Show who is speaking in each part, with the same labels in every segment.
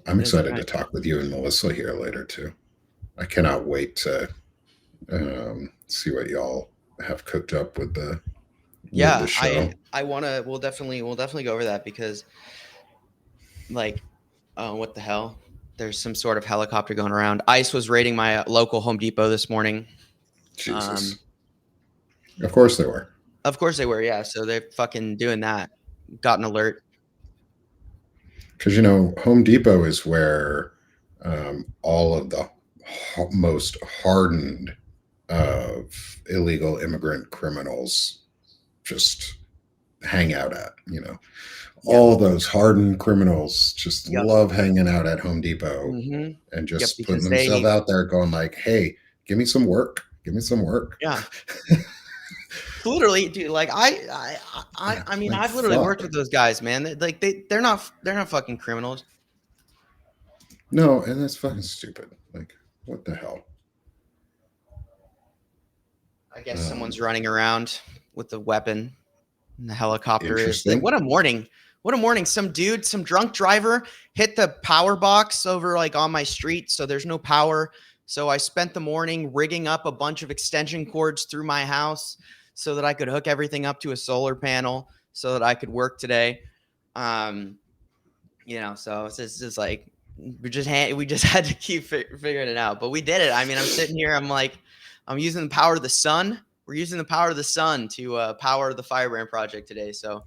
Speaker 1: I'm
Speaker 2: That's
Speaker 1: excited to
Speaker 2: right.
Speaker 1: talk with you and Melissa here later too. I cannot wait to see what y'all have cooked up with the
Speaker 2: Yeah,
Speaker 1: show.
Speaker 2: I wanna we'll definitely go over that because like what the hell? There's some sort of helicopter going around. ICE was raiding my local Home Depot this morning. Um
Speaker 1: Jesus, of course they were,
Speaker 2: of course they were, yeah. So they're fucking doing that. Got an alert.
Speaker 1: because Home Depot is where all of the most hardened of illegal immigrant criminals just hang out at.
Speaker 2: Yep.
Speaker 1: All those hardened criminals just
Speaker 2: Yep.
Speaker 1: love hanging out at Home Depot
Speaker 2: Mhm.
Speaker 1: and
Speaker 2: Yep,
Speaker 1: just putting
Speaker 2: because
Speaker 1: themselves
Speaker 2: they
Speaker 1: out there going like, hey, give me some work. Give me some work.
Speaker 2: yeah. Literally, dude, like I mean,
Speaker 1: Like,
Speaker 2: I've literally
Speaker 1: fuck.
Speaker 2: worked with those guys, man. They're not fucking criminals.
Speaker 1: No, and that's fucking stupid. Like, what the hell?
Speaker 2: I guess
Speaker 1: Um,
Speaker 2: someone's running around with a weapon. And the helicopter is like,
Speaker 1: Interesting.
Speaker 2: what a morning. What a morning. Some dude, some drunk driver hit the power box over like on my street. So there's no power. So I spent the morning rigging up a bunch of extension cords through my house so that I could hook everything up to a solar panel so that I could work today. Um, so it's just like we just had to keep figuring it out, but we did it. I mean, I'm sitting here, I'm using the power of the sun. We're using the power of the sun to power the Firebrand project today. So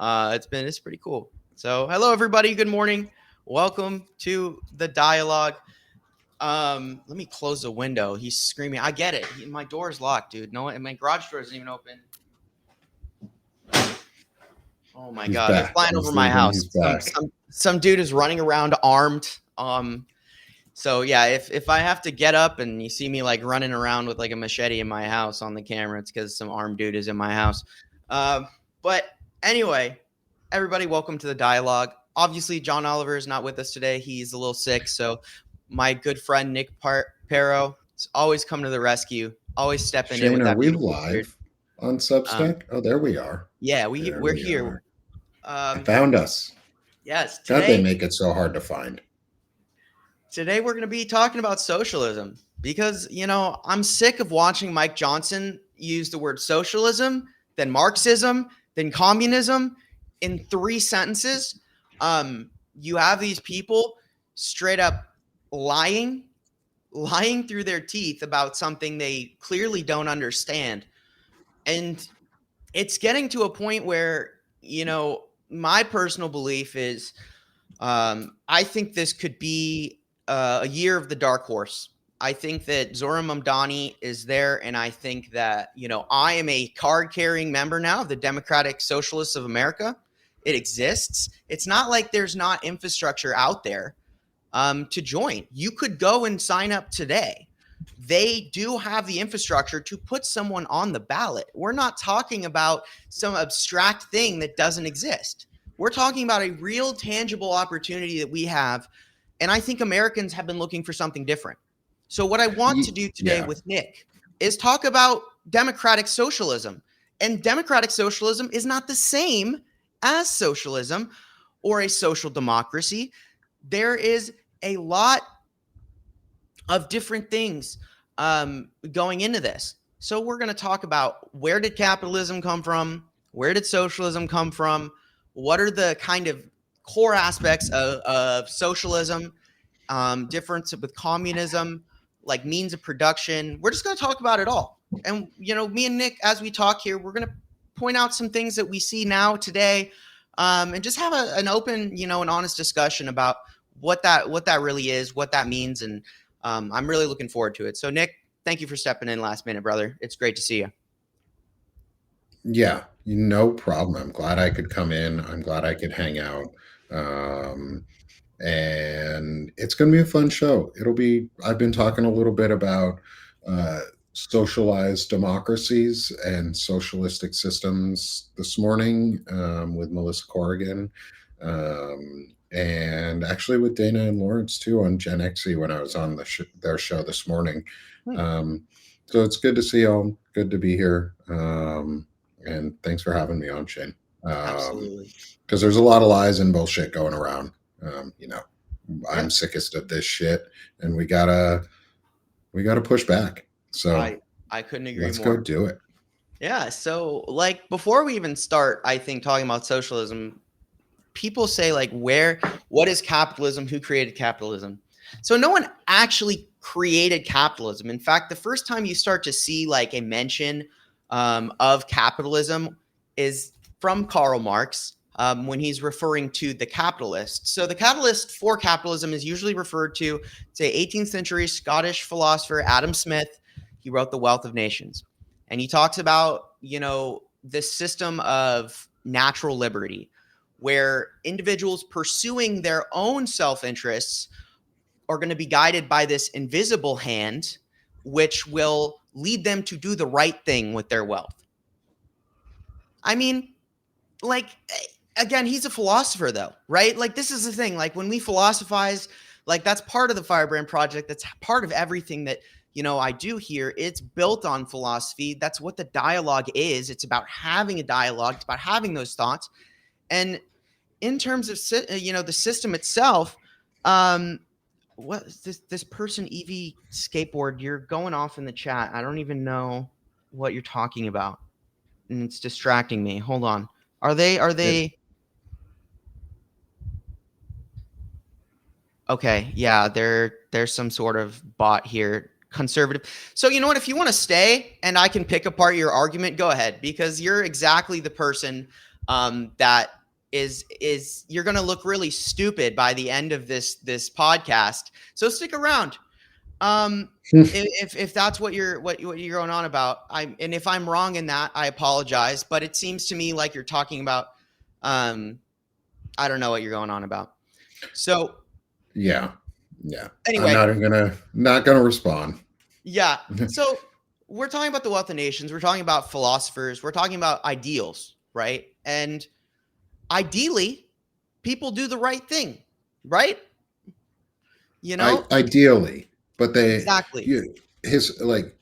Speaker 2: it's pretty cool. So hello everybody, good morning, welcome to the dialogue. Let me close the window. He's screaming. I get it. My door is locked, dude. No, and my garage door isn't even open. Oh my
Speaker 1: He's
Speaker 2: god, they're
Speaker 1: back.
Speaker 2: flying over
Speaker 1: He's
Speaker 2: my
Speaker 1: leaving.
Speaker 2: house.
Speaker 1: He's
Speaker 2: Some
Speaker 1: back.
Speaker 2: some some dude is running around armed. So yeah, if I have to get up and you see me like running around with like a machete in my house on the camera, it's because some armed dude is in my house. But anyway, everybody, welcome to the dialogue. Obviously, John Oliver is not with us today. He's a little sick, so my good friend Nick Paro is always coming to the rescue, always stepping in
Speaker 1: Shane,
Speaker 2: with
Speaker 1: are
Speaker 2: that
Speaker 1: we
Speaker 2: beautiful beard.
Speaker 1: live on
Speaker 2: Um,
Speaker 1: Substack? Oh, there we are.
Speaker 2: yeah,
Speaker 1: There
Speaker 2: we're
Speaker 1: we
Speaker 2: here.
Speaker 1: are. I
Speaker 2: Um,
Speaker 1: found us.
Speaker 2: yes,
Speaker 1: God, they
Speaker 2: today
Speaker 1: make it so hard to find.
Speaker 2: Today we're going to be talking about socialism because, I'm sick of watching Mike Johnson use the word socialism, then Marxism, then communism in three sentences. You have these people straight up lying, lying through their teeth about something they clearly don't understand. And it's getting to a point where, my personal belief is I think this could be a year of the dark horse. I think that Zora Mamdani is there, and I think that I am a card-carrying member now of the Democratic Socialists of America. It exists. It's not like there's not infrastructure out there to join. You could go and sign up today. They do have the infrastructure to put someone on the ballot. We're not talking about some abstract thing that doesn't exist. We're talking about a real, tangible opportunity that we have. And I think Americans have been looking for something different. So, what I want to do today
Speaker 1: Yeah.
Speaker 2: with Nick is talk about democratic socialism. And democratic socialism is not the same as socialism or a social democracy. There is a lot of different things going into this. So we're going to talk about where did capitalism come from? Where did socialism come from? What are the kind of core aspects of socialism? Difference with communism, like means of production. We're just going to talk about it all. And me and Nick, as we talk here, we're going to point out some things that we see now today, and just have an open, an honest discussion about what that really is, what that means, and I'm really looking forward to it. So, Nick, thank you for stepping in last minute, brother. It's great to see you.
Speaker 1: Yeah. No problem. I'm glad I could come in. I'm glad I could hang out. Um, and it's going to be a fun show. I've been talking a little bit about uh, socialized democracies and socialistic systems this morning with Melissa Corrigan. And actually with Dana and Lawrence too on Gen XE when I was on their show this morning.
Speaker 2: Hmm,
Speaker 1: Um, so it's good to see y'all. Good to be here. And thanks for having me on, Shane.
Speaker 2: absolutely.
Speaker 1: Because there's a lot of lies and bullshit going around. Um, you know,
Speaker 2: Yeah,
Speaker 1: I'm sickest of this shit, and we gotta push back. So
Speaker 2: I couldn't agree
Speaker 1: let's go
Speaker 2: more.
Speaker 1: do it.
Speaker 2: Yeah, so like before we even start, I think talking about socialism, people say like what is capitalism? Who created capitalism? So no one actually created capitalism. In fact, the first time you start to see like a mention of capitalism is from Karl Marx when he's referring to the capitalist. So the catalyst for capitalism is usually referred to, say, 18th century Scottish philosopher Adam Smith. He wrote The Wealth of Nations, and he talks about this system of natural liberty where individuals pursuing their own self-interests are going to be guided by this invisible hand, which will lead them to do the right thing with their wealth. I mean, like, again, he's a philosopher, though, right? Like, this is the thing. Like, when we philosophize, like, that's part of the Firebrand Project. That's part of everything that, I do here. It's built on philosophy. That's what the dialogue is. It's about having a dialogue. It's about having those thoughts. And in terms of the system itself, what is this person EV skateboard? You're going off in the chat. I don't even know what you're talking about, and it's distracting me. Hold on. Are they?
Speaker 1: It,
Speaker 2: Okay? Yeah, there's some sort of bot here. Conservative. So you know what? If you want to stay and I can pick apart your argument, go ahead, because you're exactly the person that is you're going to look really stupid by the end of this podcast. So stick around. If that's what you're going on about, and if I'm wrong in that, I apologize. But it seems to me like you're talking about I don't know what you're going on about. So
Speaker 1: yeah, yeah. I'm
Speaker 2: anyway,
Speaker 1: not gonna respond.
Speaker 2: yeah. So we're talking about the wealth of nations. We're talking about philosophers. We're talking about ideals, right? And ideally, people do the right thing, right?
Speaker 1: Ideally, but
Speaker 2: Exactly.
Speaker 1: his like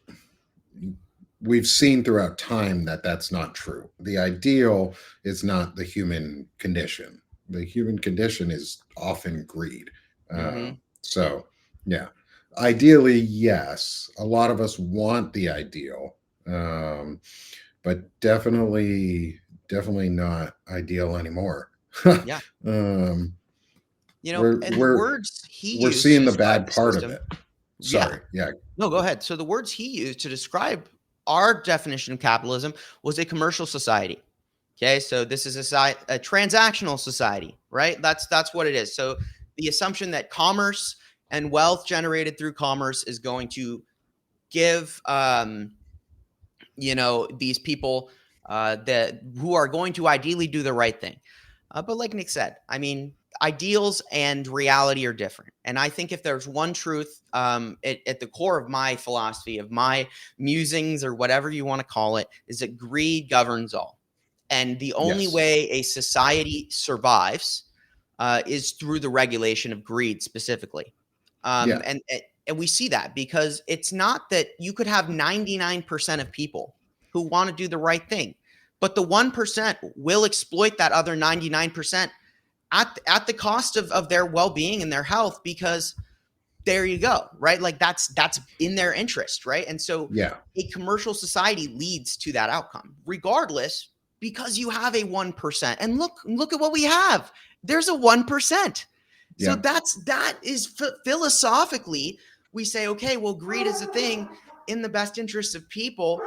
Speaker 1: we've seen throughout time that that's not true. The ideal is not the human condition. The human condition is often greed.
Speaker 2: Mm-hmm.
Speaker 1: So, yeah, ideally, yes, a lot of us want the ideal, but definitely not ideal anymore.
Speaker 2: Yeah.
Speaker 1: um,
Speaker 2: And
Speaker 1: we're
Speaker 2: the
Speaker 1: we're
Speaker 2: words he
Speaker 1: we're
Speaker 2: used to
Speaker 1: seeing the
Speaker 2: describe
Speaker 1: bad
Speaker 2: the
Speaker 1: part of
Speaker 2: system.
Speaker 1: it.
Speaker 2: Yeah.
Speaker 1: Sorry, yeah,
Speaker 2: No, go ahead. So the words he used to describe our definition of capitalism was a commercial society. Okay, so this is a transactional society, right? That's what it is. So the assumption that commerce and wealth generated through commerce is going to give these people that who are going to ideally do the right thing. But like Nick said, I mean, ideals and reality are different. And I think if there's one truth at the core of my philosophy, of my musings, or whatever you want to call it, is that greed governs all. And the only
Speaker 1: yes,
Speaker 2: way a society survives is through the regulation of greed specifically.
Speaker 1: yeah,
Speaker 2: And we see that because it's not that you could have 99% of people who want to do the right thing, but the 1% will exploit that other 99% at the cost of their well-being and their health, because there you go, right? Like that's in their interest, right? And so
Speaker 1: yeah,
Speaker 2: a commercial society leads to that outcome regardless, because you have a 1%. And look at what we have. There's a 1%. So
Speaker 1: yeah,
Speaker 2: that is philosophically, we say, okay, well, greed is a thing in the best interest of people.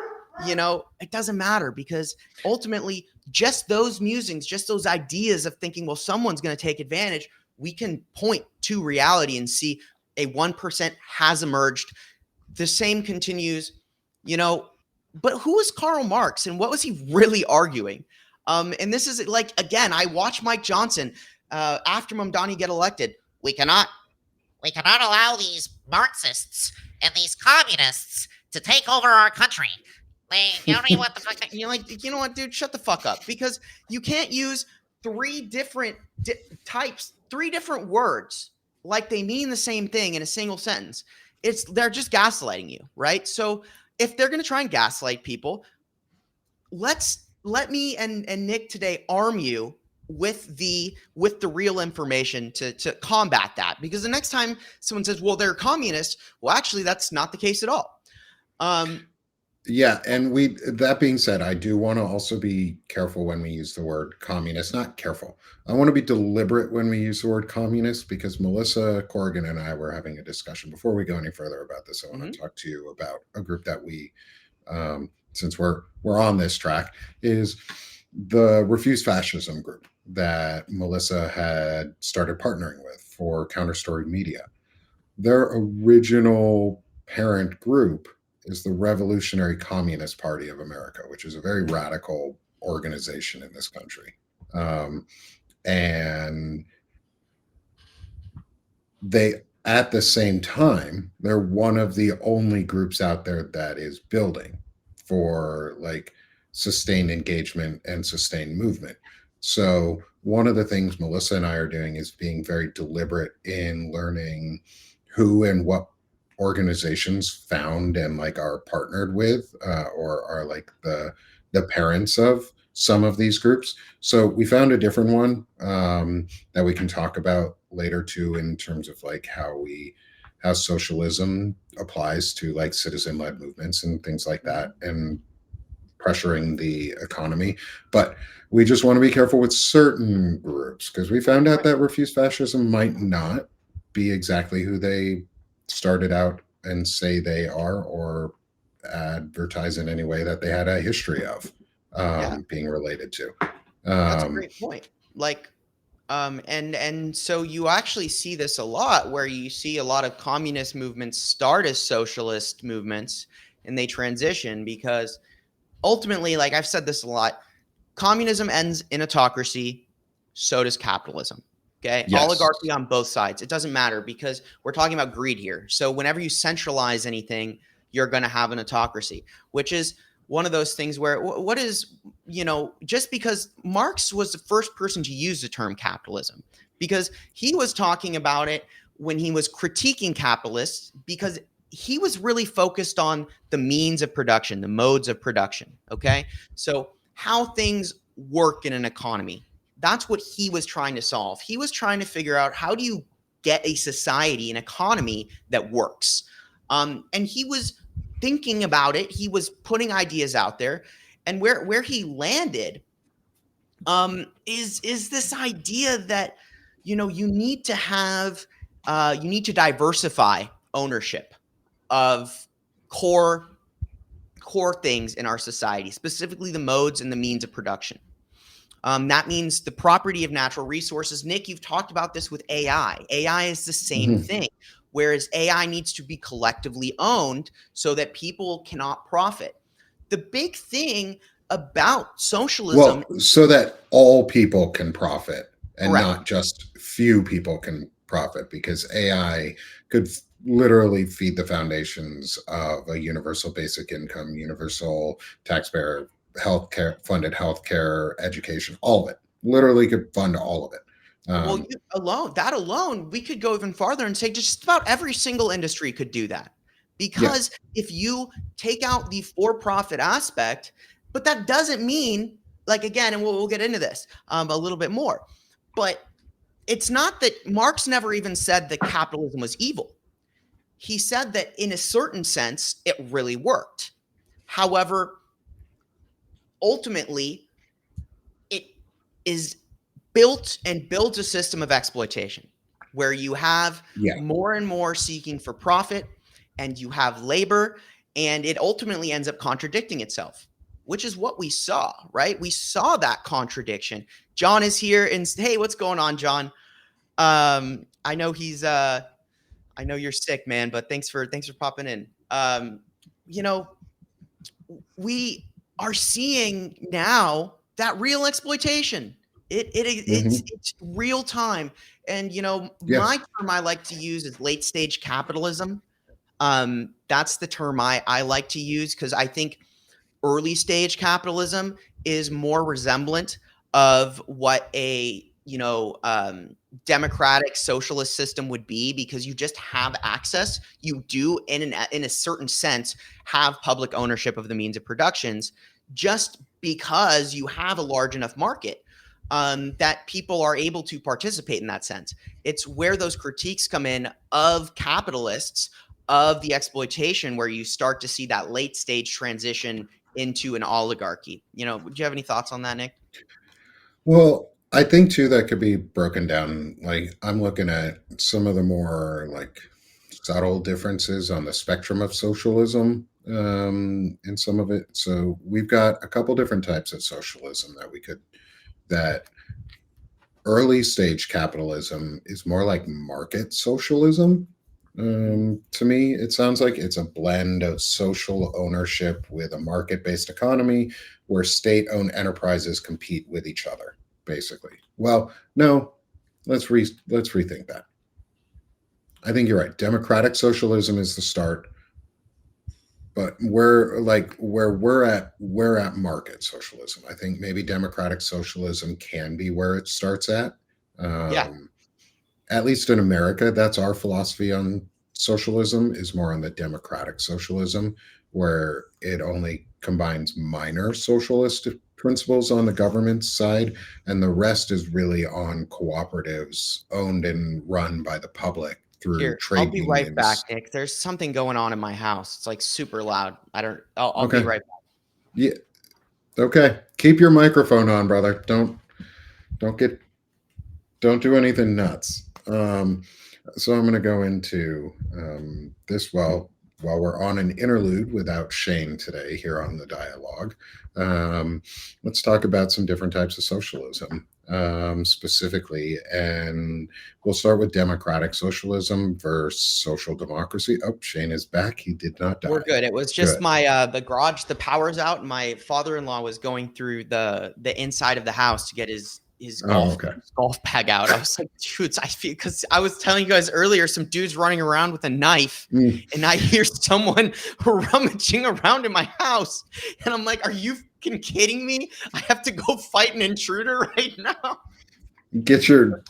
Speaker 2: It doesn't matter, because ultimately just those musings, just those ideas of thinking, well, someone's going to take advantage, we can point to reality and see a 1% has emerged. The same continues, but who was Karl Marx and what was he really arguing? And this is like, again, I watch Mike Johnson after Mamdani get elected.
Speaker 3: We cannot allow these Marxists and these communists to take over our country. You don't know what the fuck.
Speaker 2: You're like, you know what, dude, shut the fuck up, because you can't use three different types, three different words like they mean the same thing in a single sentence. They're just gaslighting you, right? So if they're going to try and gaslight people, let me and Nick today arm you with the real information to combat that. Because the next time someone says, well, they're communist, well, actually, that's not the case at all.
Speaker 1: Yeah, and that being said, I do want to also be careful when we use the word communist. Not careful. I want to be deliberate when we use the word communist, because Melissa Corrigan and I were having a discussion before we go any further about this. I want to talk to you about a group that we, since we're on this track, is the Refuse Fascism group that Melissa had started partnering with for Counterstory Media. Their original parent group is the Revolutionary Communist Party of America, which is a very radical organization in this country. And they, at the same time, they're one of the only groups out there that is building for like sustained engagement and sustained movement. So one of the things Melissa and I are doing is being very deliberate in learning who and what organizations found and like are partnered with or are like the parents of some of these groups. So we found a different one that we can talk about later too, in terms of like how socialism applies to like citizen-led movements and things like that, and pressuring the economy. But we just want to be careful with certain groups, because we found out that Refuse Fascism might not be exactly who they started out and say they are, or advertise in any way that they had a history of being related to.
Speaker 2: That's a great point. Like, and so you actually see this a lot, where you see a lot of communist movements start as socialist movements and they transition, because ultimately, like I've said this a lot, communism ends in autocracy, so does capitalism. Okay. Yes. Oligarchy on both sides. It doesn't matter, because we're talking about greed here. So whenever you centralize anything, you're going to have an autocracy, which is one of those things where what is, just because Marx was the first person to use the term capitalism, because he was talking about it when he was critiquing capitalists, because he was really focused on the means of production, the modes of production. Okay. So how things work in an economy. That's what he was trying to solve. He was trying to figure out, how do you get a society, an economy that works? And he was thinking about it. He was putting ideas out there, and where he landed is this idea that, you need to have, you need to diversify ownership of core things in our society, specifically the modes and the means of production. That means the property of natural resources. Nick, you've talked about this with AI. AI is the same thing, whereas AI needs to be collectively owned so that people cannot profit. The big thing about socialism...
Speaker 1: Well, so that all people can profit, and not just few people can profit, because AI could literally feed the foundations of a universal basic income, universal taxpayer funded healthcare, education, all of it. Literally could fund all of it.
Speaker 2: That alone, we could go even farther and say just about every single industry could do that. Because if you take out the for-profit aspect, but that doesn't mean, like, again, and we'll get into this a little bit more, but it's not that Marx never even said that capitalism was evil. He said that in a certain sense, it really worked. However, ultimately, it is builds a system of exploitation where you have more and more seeking for profit, and you have labor, and it ultimately ends up contradicting itself, which is what we saw, right? We saw that contradiction. John is here, and hey, what's going on, John? I know he's I know you're sick, man, but thanks for popping in. We are seeing now that real exploitation. It's real time. And, my term I like to use is late stage capitalism. That's the term I like to use, because I think early stage capitalism is more resemblant of what a, democratic socialist system would be, because you just have access. You do, in a certain sense, have public ownership of the means of productions, just because you have a large enough market. that people are able to participate in that sense. It's where those critiques come in of capitalists, of the exploitation, where you start to see that late stage transition into an oligarchy. Do you have any thoughts on that, Nick?
Speaker 1: Well, I think too that could be broken down. Like I'm looking at some of the more like subtle differences on the spectrum of socialism in some of it. So we've got a couple different types of socialism that early stage capitalism is more like market socialism. To me, it sounds like it's a blend of social ownership with a market based economy where state owned enterprises compete with each other, basically. Well, no, let's rethink that. I think you're right. Democratic socialism is the start, but we're at market socialism. I think maybe democratic socialism can be where it starts at.
Speaker 2: Yeah.
Speaker 1: At least in America, that's our philosophy on socialism, is more on the democratic socialism, where it only combines minor socialist principles on the government side, and the rest is really on cooperatives owned and run by the public through
Speaker 2: Here, I'll
Speaker 1: trade
Speaker 2: be right back,
Speaker 1: unions.
Speaker 2: Nick. There's something going on in my house. It's like super loud. I'll be
Speaker 1: Okay.
Speaker 2: right back.
Speaker 1: Yeah. Okay. Keep your microphone on, brother. Don't get don't do anything nuts. So I'm going to go into this while we're on an interlude without Shane today here on the dialogue. Let's talk about some different types of socialism specifically, and we'll start with democratic socialism versus social democracy. Oh, Shane is back. He did not die.
Speaker 2: We're good. It was just
Speaker 1: Good.
Speaker 2: my the garage, the power's out, and my father-in-law was going through the inside of the house to get his
Speaker 1: Oh, okay.
Speaker 2: golf bag out. I was like, dudes, I feel, because I was telling you guys earlier, some dude's running around with a knife, and I hear someone rummaging around in my house, and I'm like, are you fucking kidding me? I have to go fight an intruder right now.
Speaker 1: Get your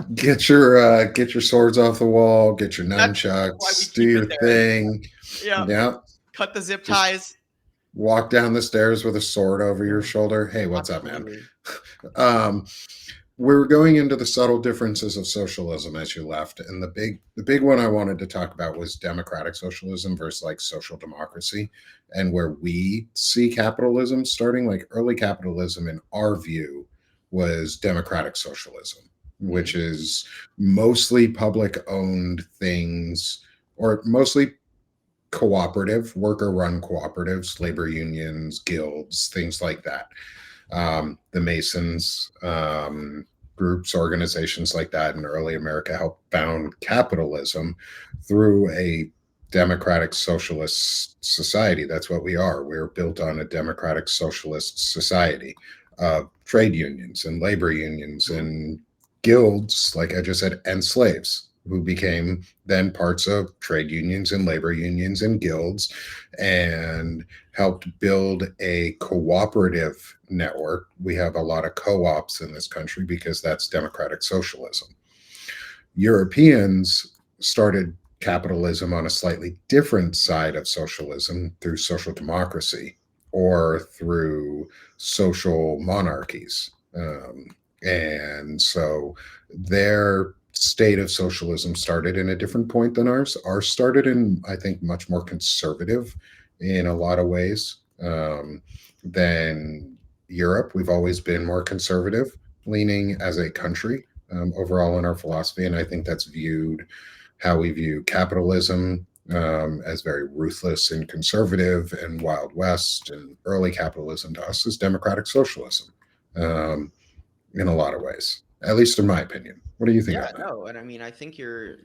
Speaker 1: swords off the wall. Get your
Speaker 2: That's why we
Speaker 1: nunchucks. Do
Speaker 2: keep
Speaker 1: your
Speaker 2: it there.
Speaker 1: thing.
Speaker 2: Yeah.
Speaker 1: Yeah.
Speaker 2: Cut the zip
Speaker 1: Just
Speaker 2: ties.
Speaker 1: walk down the stairs with a sword over your shoulder. Hey, what's up, man?
Speaker 2: Absolutely.
Speaker 1: We're going into the subtle differences of socialism as you left, and the big one I wanted to talk about was democratic socialism versus like social democracy, and where we see capitalism starting. Like early capitalism, in our view, was democratic socialism, which is mostly public owned things, or mostly cooperative, worker run cooperatives, labor unions, guilds, things like that. The Masons, groups, organizations like that in early America helped found capitalism through a democratic socialist society. That's what we are. We're built on a democratic socialist society of trade unions and labor unions and guilds, like I just said, and slaves who became then parts of trade unions and labor unions and guilds, and helped build a cooperative network. We have a lot of co-ops in this country because that's democratic socialism. Europeans started capitalism on a slightly different side of socialism through social democracy or through social monarchies. And so their state of socialism started in a different point than ours. Ours started in, I think, much more conservative in a lot of ways than Europe. We've always been more conservative leaning as a country overall in our philosophy. And I think that's viewed how we view capitalism as very ruthless and conservative, and Wild West and early capitalism to us is democratic socialism in a lot of ways, at least in my opinion. What do you think?
Speaker 2: Yeah, no, and I mean, I think you're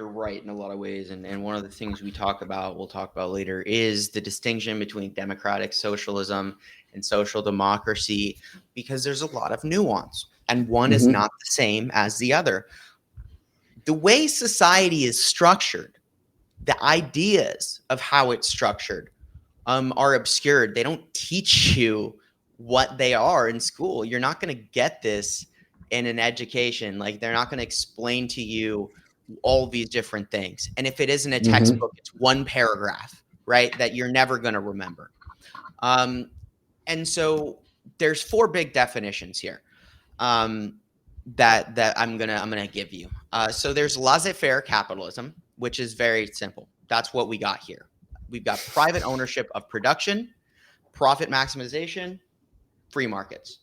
Speaker 2: right in a lot of ways, and one of the things we'll talk about later, is the distinction between democratic socialism and social democracy, because there's a lot of nuance, and one is not the same as the other. The way society is structured, the ideas of how it's structured, are obscured. They don't teach you what they are in school. You're not going to get this in an education. Like, they're not going to explain to you all these different things. And if it isn't a textbook, it's one paragraph, right, that you're never going to remember. And so there's four big definitions here. that I'm gonna give you. So there's laissez-faire capitalism, which is very simple. That's what we got here. We've got private ownership of production, profit maximization, free markets.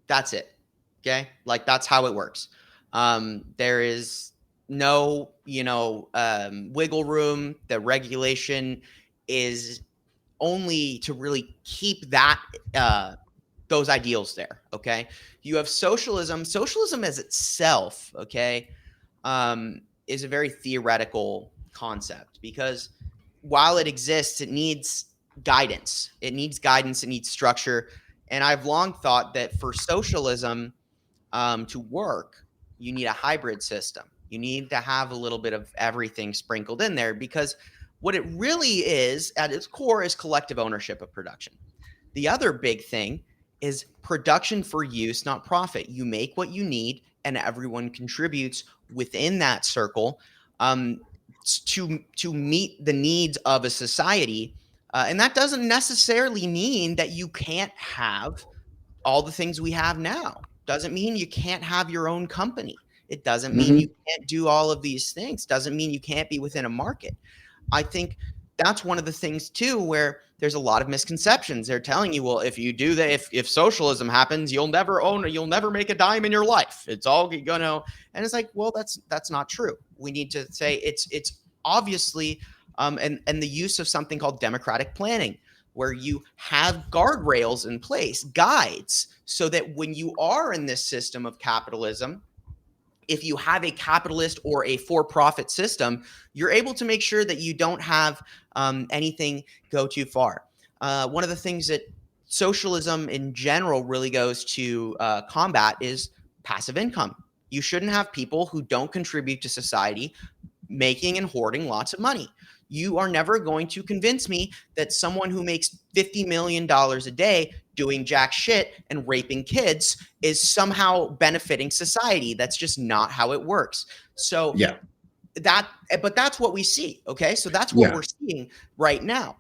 Speaker 2: That's it. Okay, like that's how it works. There is no wiggle room. The regulation is only to really keep that those ideals there. Okay, you have socialism. Socialism as itself, okay, is a very theoretical concept because while it exists, it needs guidance. It needs guidance. It needs structure. And I've long thought that for socialism to work, you need a hybrid system. You need to have a little bit of everything sprinkled in there because what it really is at its core is collective ownership of production. The other big thing is production for use, not profit. You make what you need, and everyone contributes within that circle to meet the needs of a society. And that doesn't necessarily mean that you can't have all the things we have now. Doesn't mean you can't have your own company. It doesn't mean
Speaker 1: Mhm.
Speaker 2: you can't do all of these things. Doesn't mean you can't be within a market. I think that's one of the things too where there's a lot of misconceptions. They're telling you, well, if you do that, if socialism happens, you'll never own it, you'll never make a dime in your life. It's all gonna, and it's like, well, that's not true. We need to say it's obviously and the use of something called democratic planning, where you have guardrails in place, guides, so that when you are in this system of capitalism, if you have a capitalist or a for-profit system, you're able to make sure that you don't have anything go too far. One of the things that socialism in general really goes to combat is passive income. You shouldn't have people who don't contribute to society making and hoarding lots of money. You are never going to convince me that someone who makes $50 million a day doing jack shit and raping kids is somehow benefiting society. That's just not how it works. So
Speaker 1: Yeah.
Speaker 2: but that's what we see. Okay. So that's what
Speaker 1: Yeah.
Speaker 2: we're seeing right now.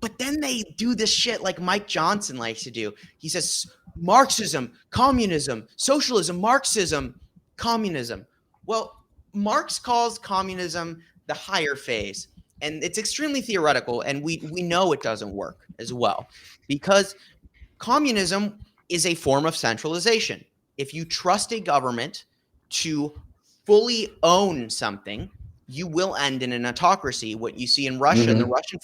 Speaker 2: But then they do this shit like Mike Johnson likes to do. He says Marxism, communism, socialism, Marxism, communism. Well, Marx calls communism the higher phase, and it's extremely theoretical, and we know it doesn't work as well because communism is a form of centralization. If you trust a government to fully own something, you will end in an autocracy. What you see in Russia, the
Speaker 1: Mhm.
Speaker 2: Russian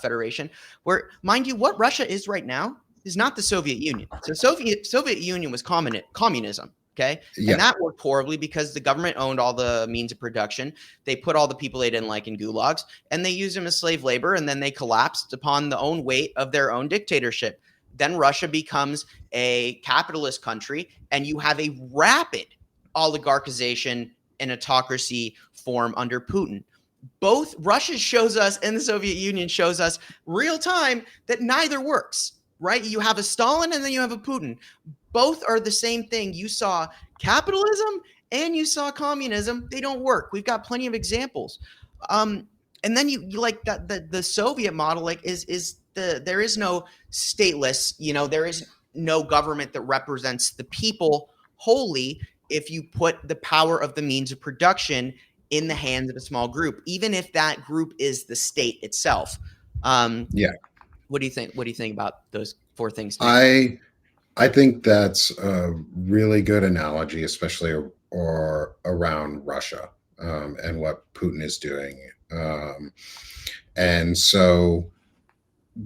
Speaker 2: Federation, where, mind you, what Russia is right now is not the Soviet Union. So Soviet Union was communism. Okay.
Speaker 1: Yeah.
Speaker 2: And that worked horribly because the government owned all the means of production. They put all the people they didn't like in gulags and they used them as slave labor. And then they collapsed upon the own weight of their own dictatorship. Then Russia becomes a capitalist country and you have a rapid oligarchization and autocracy form under Putin. Both Russia shows us and the Soviet Union shows us real time that neither works, right? You have a Stalin and then you have a Putin. Both are the same thing. You saw capitalism and you saw communism. They don't work. We've got plenty of examples. And then you like that the Soviet model like is there is no stateless, there is no government that represents the people wholly if you put the power of the means of production in the hands of a small group, even if that group is the state itself.
Speaker 1: Yeah.
Speaker 2: What do you think? What do you think about those four things?
Speaker 1: I think that's a really good analogy, especially or around Russia and what Putin is doing. And so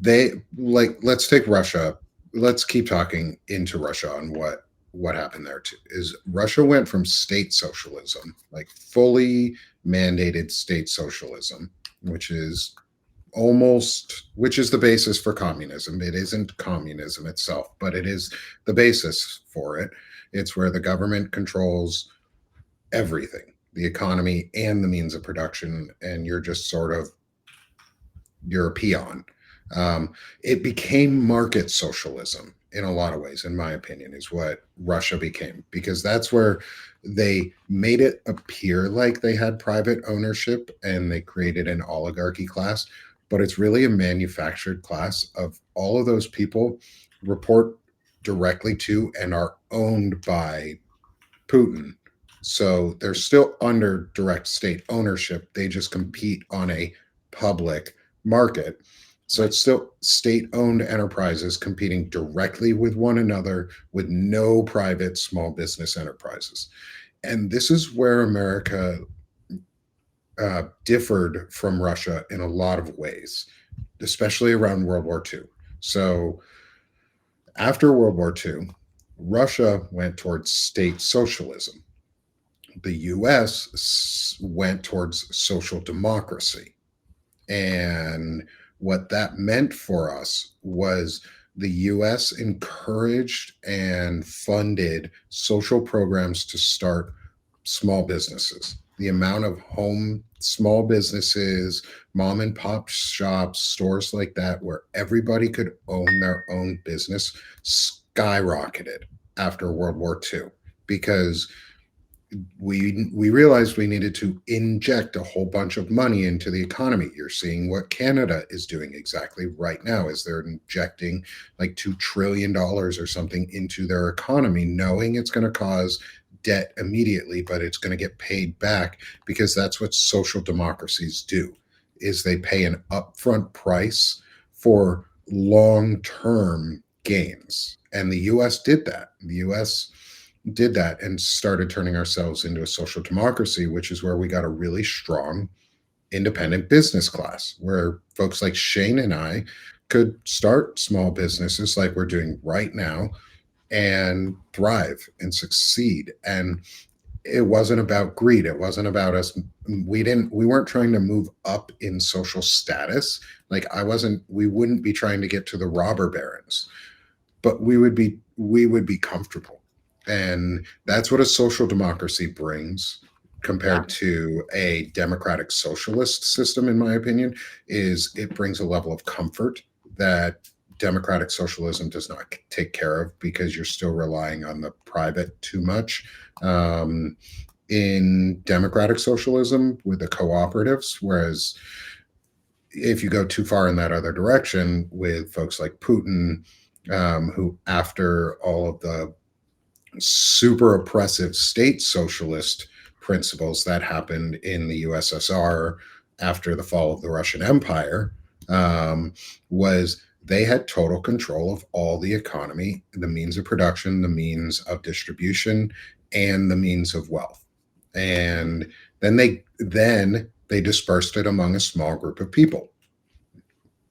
Speaker 1: let's take Russia. Let's keep talking into Russia on what happened there too. Is Russia went from state socialism, like fully mandated state socialism, which is the basis for communism. It isn't communism itself, but it is the basis for it. It's where the government controls everything, the economy and the means of production, and you're just you're a peon. It became market socialism in a lot of ways, in my opinion, is what Russia became, because that's where they made it appear like they had private ownership and they created an oligarchy class, but it's really a manufactured class of all of those people report directly to and are owned by Putin. So they're still under direct state ownership. They just compete on a public market. So
Speaker 2: Right.
Speaker 1: it's still state owned enterprises competing directly with one another with no private small business enterprises. And this is where America differed from Russia in a lot of ways, especially around World War II. So after World War II, Russia went towards state socialism. The US went towards social democracy. And what that meant for us was the US encouraged and funded social programs to start small businesses. The amount of home small businesses, mom and pop shops, stores like that, where everybody could own their own business skyrocketed after World War II because we realized we needed to inject a whole bunch of money into the economy. You're seeing what Canada is doing exactly right now is they're injecting like $2 trillion or something into their economy, knowing it's going to cause debt immediately, but it's going to get paid back because that's what social democracies do is they pay an upfront price for long-term gains. And the US did that. The US did that and started turning ourselves into a social democracy, which is where we got a really strong independent business class where folks like Shane and I could start small businesses like we're doing right now and thrive and succeed. And it wasn't about greed. It wasn't about us. We weren't trying to move up in social status. Like we wouldn't be trying to get to the robber barons, but we would be comfortable. And that's what a social democracy brings
Speaker 2: Yeah.
Speaker 1: compared to a democratic socialist system, in my opinion, is it brings a level of comfort that democratic socialism does not take care of because you're still relying on the private too much. In democratic socialism with the cooperatives, whereas if you go too far in that other direction with folks like Putin, who, after all of the super oppressive state socialist principles that happened in the USSR after the fall of the Russian Empire, was they had total control of all the economy, the means of production, the means of distribution, and the means of wealth. And then they dispersed it among a small group of people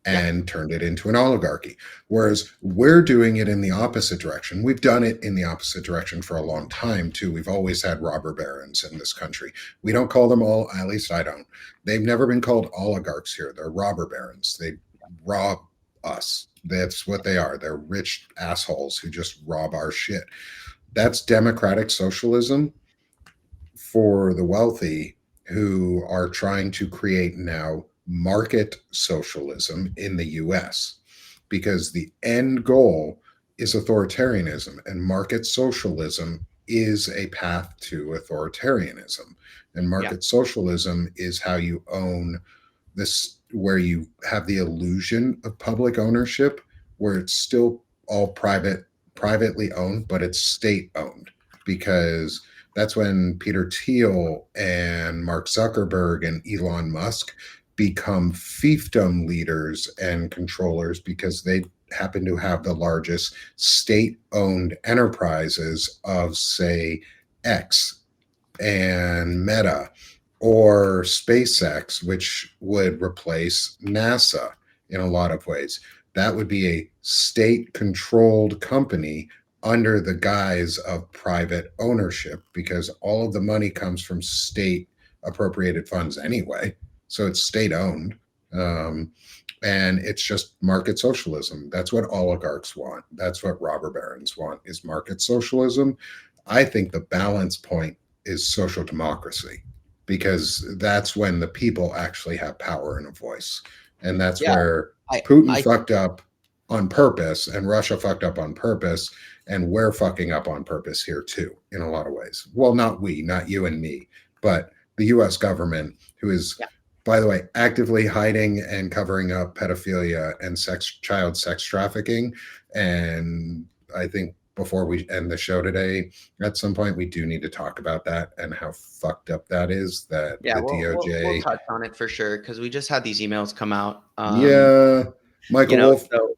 Speaker 2: Yeah.
Speaker 1: and turned it into an oligarchy. Whereas we're doing it in the opposite direction. We've done it in the opposite direction for a long time, too. We've always had robber barons in this country. We don't call them all, at least I don't. They've never been called oligarchs here. They're robber barons. They rob us. That's what they are. They're rich assholes who just rob our shit. That's democratic socialism for the wealthy who are trying to create now market socialism in the US because the end goal is authoritarianism, and market socialism is a path to authoritarianism. And
Speaker 2: Yeah.
Speaker 1: market socialism is how you own this, where you have the illusion of public ownership, where it's still all privately owned, but it's state owned because that's when Peter Thiel and Mark Zuckerberg and Elon Musk become fiefdom leaders and controllers because they happen to have the largest state-owned enterprises of, say, X and Meta or SpaceX, which would replace NASA in a lot of ways. That would be a state-controlled company under the guise of private ownership because all of the money comes from state appropriated funds anyway. So it's state owned. And it's just market socialism. That's what oligarchs want. That's what robber barons want is market socialism. I think the balance point is social democracy because that's when the people actually have power and a voice. And that's
Speaker 2: Yeah.
Speaker 1: where
Speaker 2: I
Speaker 1: Putin
Speaker 2: I
Speaker 1: fucked up on purpose and Russia fucked up on purpose. And we're fucking up on purpose here too, in a lot of ways. Well, not we, not you and me, but the US government, who is,
Speaker 2: Yeah.
Speaker 1: by the way, actively hiding and covering up pedophilia and child sex trafficking and I think before we end the show today, at some point we do need to talk about that and how fucked up that is. That
Speaker 2: Yeah,
Speaker 1: the
Speaker 2: we'll
Speaker 1: DOJ,
Speaker 2: touch on it for sure because we just had these emails come out.
Speaker 1: yeah, Michael Wolff.
Speaker 2: So,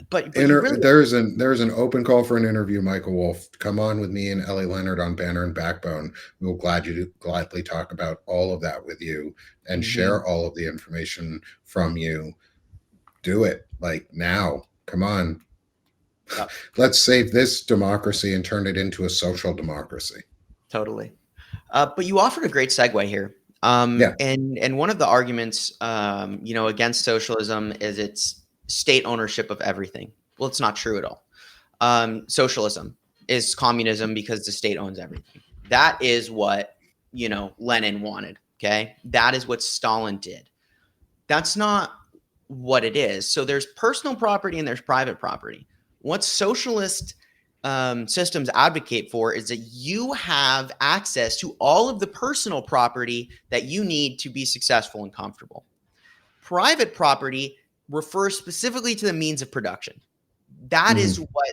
Speaker 2: but you really
Speaker 1: There's an open call for an interview. Michael Wolff, come on with me and Ellie Leonard on Banner and Backbone. We'll gladly talk about all of that with you and share all of the information from you. Do it like now. Come on.
Speaker 2: Yep.
Speaker 1: Let's save this democracy and turn it into a social democracy.
Speaker 2: Totally. But you offered a great segue here.
Speaker 1: Yeah.
Speaker 2: And one of the arguments, against socialism is its state ownership of everything. Well, it's not true at all. Socialism is communism because the state owns everything. That is what, Lenin wanted. Okay. That is what Stalin did. That's not what it is. So there's personal property and there's private property. What socialist systems advocate for is that you have access to all of the personal property that you need to be successful and comfortable. Private property refers specifically to the means of production. That is what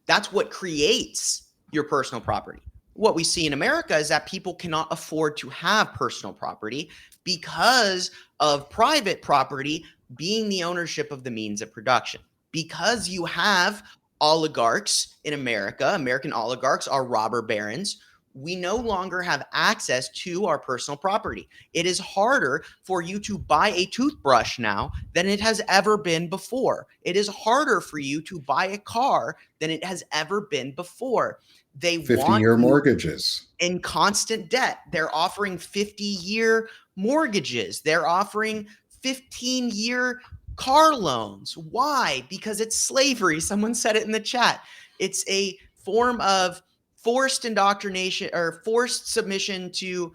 Speaker 2: that's what creates your personal property. What we see in America is that people cannot afford to have personal property because of private property being the ownership of the means of production. Because you have oligarchs in America, American oligarchs are robber barons, we no longer have access to our personal property. It is harder for you to buy a toothbrush now than it has ever been before. It is harder for you to buy a car than it has ever been before. They
Speaker 1: 50-year mortgages.
Speaker 2: In constant debt. They're offering 50-year mortgages. They're offering 15-year car loans. Why? Because it's slavery. Someone said it in the chat. It's a form of forced indoctrination or forced submission to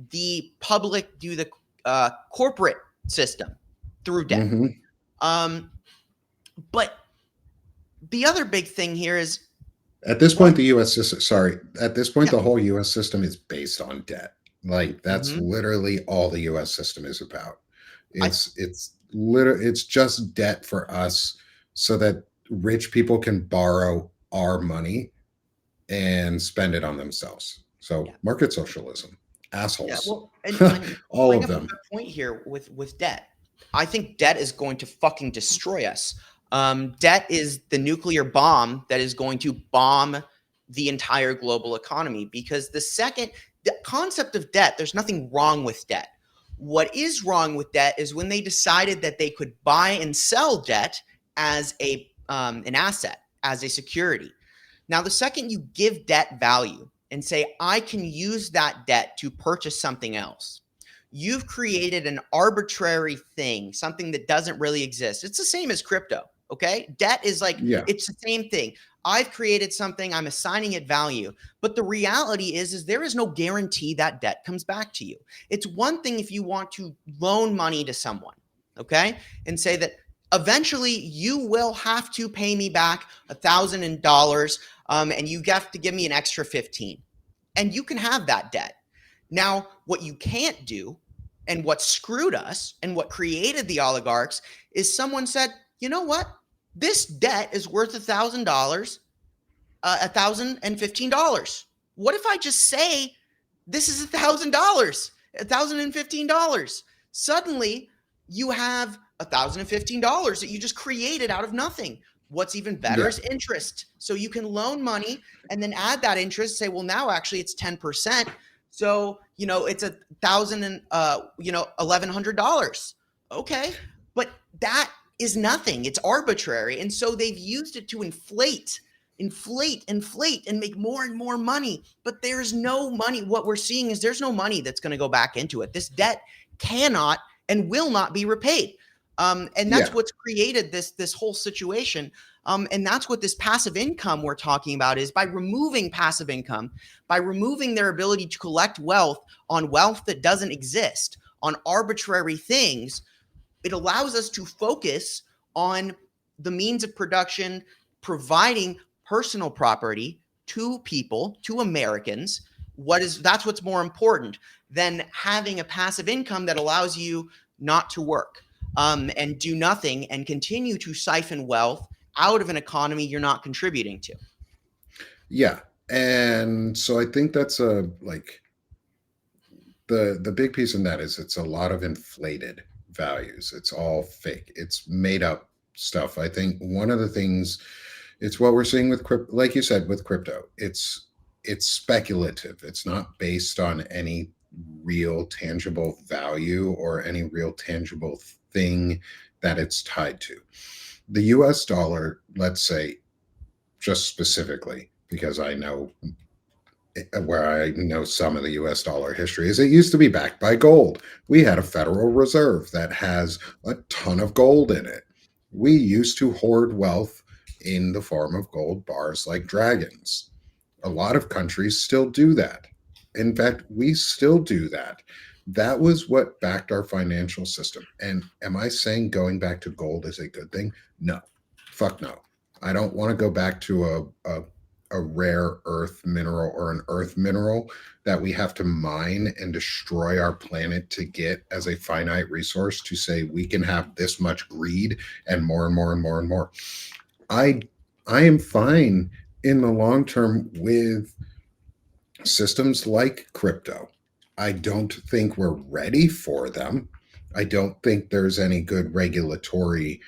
Speaker 2: the public, to the corporate system through debt. But the other big thing here is
Speaker 1: at this point, the U.S. system, the whole U.S. system is based on debt. Like that's literally all the U.S. system is about. It's just debt for us so that rich people can borrow our money and spend it on themselves. So market socialism, assholes.
Speaker 2: Yeah, well, and
Speaker 1: all of them.
Speaker 2: Point here with debt. I think debt is going to fucking destroy us. Debt is the nuclear bomb that is going to bomb the entire global economy because the concept of debt, there's nothing wrong with debt. What is wrong with debt is when they decided that they could buy and sell debt as an asset, as a security. Now, the second you give debt value and say, I can use that debt to purchase something else, you've created an arbitrary thing, something that doesn't really exist. It's the same as crypto, okay? Debt is it's the same thing. I've created something, I'm assigning it value. But the reality is there is no guarantee that debt comes back to you. It's one thing if you want to loan money to someone, okay? And say that eventually you will have to pay me back $1,000 and you have to give me an extra 15. And you can have that debt. Now, what you can't do and what screwed us and what created the oligarchs is someone said, you know what? This debt is worth $1,000, $1,015. What if I just say this is $1,000, $1,015? Suddenly, you have $1,015 that you just created out of nothing. What's even better is interest. So you can loan money and then add that interest. Say, well, now actually it's 10%. So it's $1,100. Okay, but that is nothing. It's arbitrary. And so they've used it to inflate and make more and more money. But there's no money. What we're seeing is there's no money that's going to go back into it. This debt cannot and will not be repaid. And that's what's created this whole situation. And that's what this passive income we're talking about is by removing passive income, by removing their ability to collect wealth on wealth that doesn't exist, on arbitrary things. It allows us to focus on the means of production, providing personal property to people, to Americans. That's what's more important than having a passive income that allows you not to work and do nothing and continue to siphon wealth out of an economy you're not contributing to.
Speaker 1: Yeah. And so I think that's a like the big piece in that is it's a lot of inflated values. It's all fake. It's made up stuff. I think one of the things it's what we're seeing with crypto, like you said, with crypto. It's speculative. It's not based on any real tangible value or any real tangible thing that it's tied to. The US dollar, let's say, just specifically, because I know where I know some of the US dollar history, is it used to be backed by gold. We had a Federal Reserve that has a ton of gold in it. We used to hoard wealth in the form of gold bars like dragons. A lot of countries still do that. In fact, we still do that. That was what backed our financial system. And am I saying going back to gold is a good thing? No. Fuck no. I don't want to go back to a rare earth mineral or an earth mineral that we have to mine and destroy our planet to get as a finite resource to say we can have this much greed and more and more and more and more. I I am fine in the long term with systems like crypto. I don't think we're ready for them. I don't think there's any good regulatory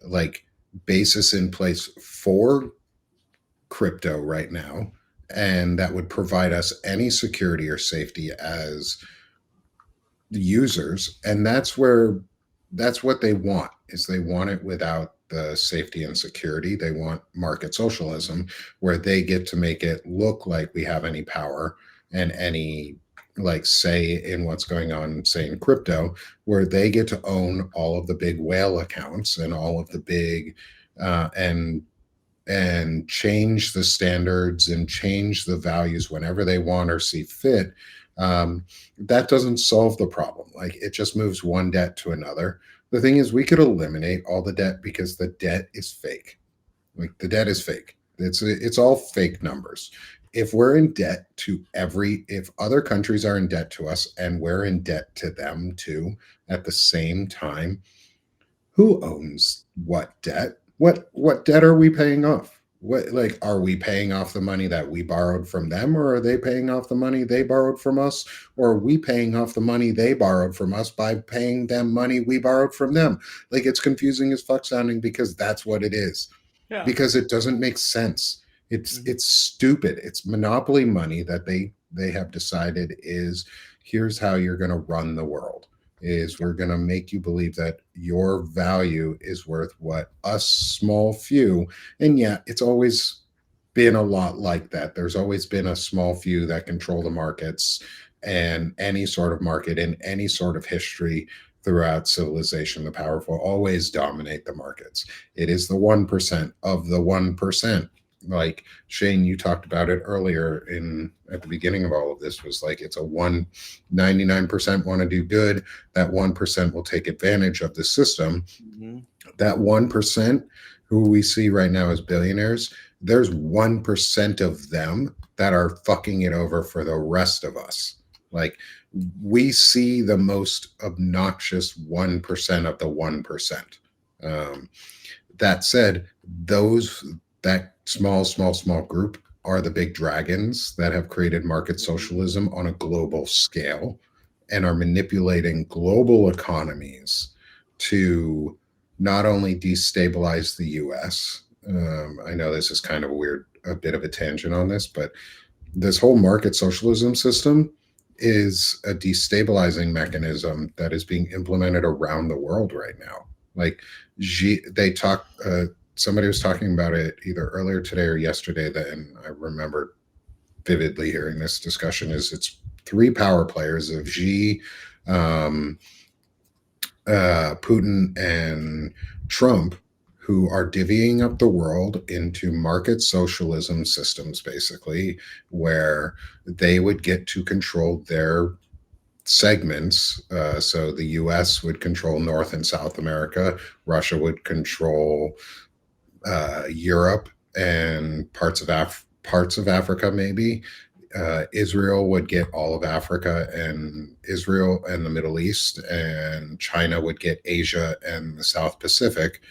Speaker 1: like basis in place for crypto right now, and that would provide us any security or safety as the users. And that's what they want, is they want it without the safety and security. They want market socialism where they get to make it look like we have any power and any like say in what's going on, say in crypto, where they get to own all of the big whale accounts and all of the big uh, and and change the standards and change the values whenever they want or see fit. um, that doesn't solve the problem. Like it just moves one debt to another. The thing is, we could eliminate all the debt because the debt is fake. Like the debt is fake. It's all fake numbers. If we're in debt to if other countries are in debt to us and we're in debt to them too at the same time, who owns what debt? What debt are we paying off? What, like, are we paying off the money that we borrowed from them, or are they paying off the money they borrowed from us? Or are we paying off the money they borrowed from us by paying them money we borrowed from them? Like, it's confusing as fuck sounding because that's what it is.
Speaker 2: Yeah.
Speaker 1: Because it doesn't make sense. It's stupid. It's monopoly money that they have decided is here's how you're going to run the world, is we're going to make you believe that your value is worth what us small few. And yeah, it's always been a lot like that. There's always been a small few that control the markets, and any sort of market in any sort of history throughout civilization, the powerful always dominate the markets. It is the 1% of the 1%. Like Shane, you talked about it earlier in at the beginning of all of this, was like it's a 99% want to do good. That 1% will take advantage of the system.
Speaker 2: Mm-hmm.
Speaker 1: That 1% who we see right now as billionaires, there's 1% of them that are fucking it over for the rest of us. Like we see the most obnoxious 1% of the 1%. That said, that small group are the big dragons that have created market socialism on a global scale and are manipulating global economies to not only destabilize the US. I know this is kind of a bit of a tangent on this, but this whole market socialism system is a destabilizing mechanism that is being implemented around the world right now. Like somebody was talking about it either earlier today or yesterday, and I remember vividly hearing this discussion, is it's three power players of Xi, Putin, and Trump, who are divvying up the world into market socialism systems, basically, where they would get to control their segments. So the US would control North and South America, Russia would control Europe and parts of Africa, maybe. Israel would get all of Africa and Israel and the Middle East, and China would get Asia and the South Pacific.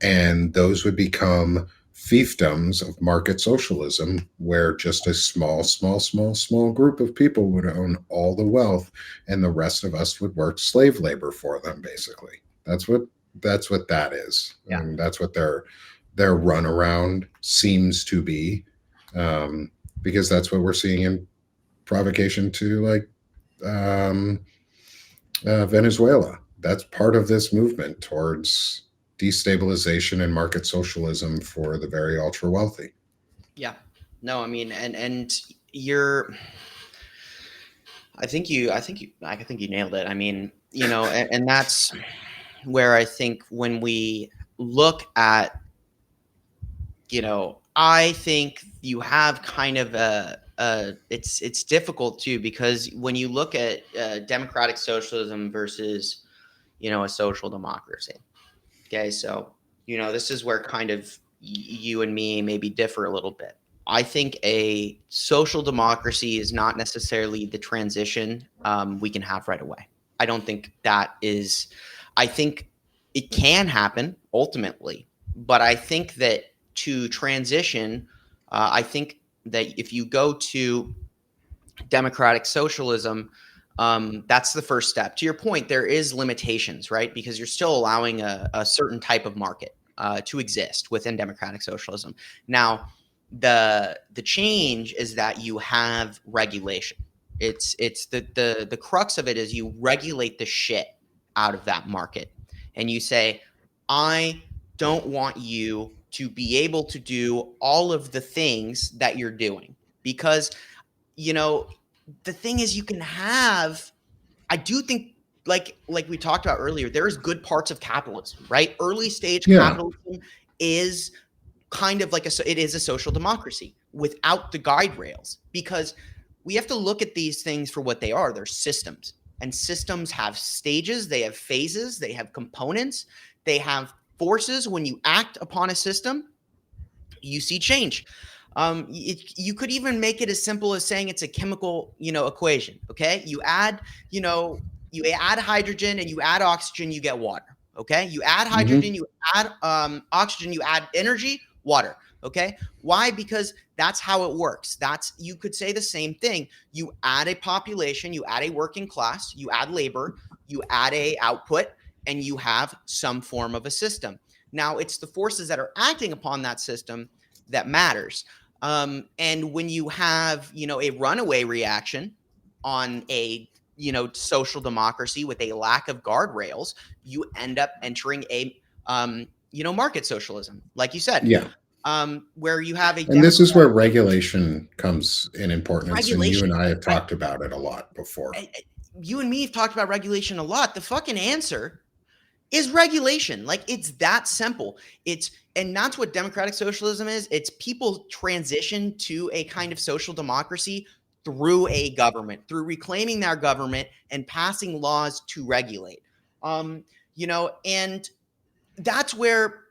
Speaker 1: And those would become fiefdoms of market socialism, where just a small group of people would own all the wealth, and the rest of us would work slave labor for them. Basically, that's what that is,
Speaker 2: Yeah.
Speaker 1: and that's what their runaround seems to be, because that's what we're seeing in provocation to like Venezuela. That's part of this movement towards destabilization and market socialism for the very ultra wealthy.
Speaker 2: Yeah. No, I mean, and you're, I think you nailed it. I mean, and that's where I think when we look at, I think you have kind of it's difficult too, because when you look at democratic socialism versus, a social democracy. Okay, so this is where kind of you and me maybe differ a little bit. I think a social democracy is not necessarily the transition we can have right away. I don't think that is. I think it can happen ultimately, but I think that to transition, I think that if you go to democratic socialism, that's the first step. To your point, there is limitations, right? Because you're still allowing a certain type of market to exist within democratic socialism. Now, the change is that you have regulation. It's the crux of it is you regulate the shit out of that market, and you say, I don't want you to be able to do all of the things that you're doing, because the thing is, you can have, I do think, like we talked about earlier, there's good parts of capitalism, right? Early stage
Speaker 1: Yeah.
Speaker 2: capitalism is kind of like it is a social democracy without the guide rails, because we have to look at these things for what they are. They're systems, and systems have stages, they have phases, they have components, they have forces. When you act upon a system, you see change. You could even make it as simple as saying it's a chemical, equation. Okay, you add hydrogen and you add oxygen, you get water. Okay, you add hydrogen, you add oxygen, you add energy, water. Okay, why? Because that's how it works. You could say the same thing. You add a population, you add a working class, you add labor, you add a output, and you have some form of a system. Now, it's the forces that are acting upon that system that matters. And when you have, a runaway reaction on a, social democracy with a lack of guardrails, you end up entering a, market socialism, like you said.
Speaker 1: Yeah.
Speaker 2: Where you have a
Speaker 1: And this is where regulation comes in importance. And you
Speaker 2: Regulation,
Speaker 1: and I have talked about it a lot before.
Speaker 2: You and me have talked about regulation a lot. The fucking answer is regulation. Like, it's that simple. And that's what democratic socialism is. It's people transition to a kind of social democracy through a government, through reclaiming their government and passing laws to regulate. And that's where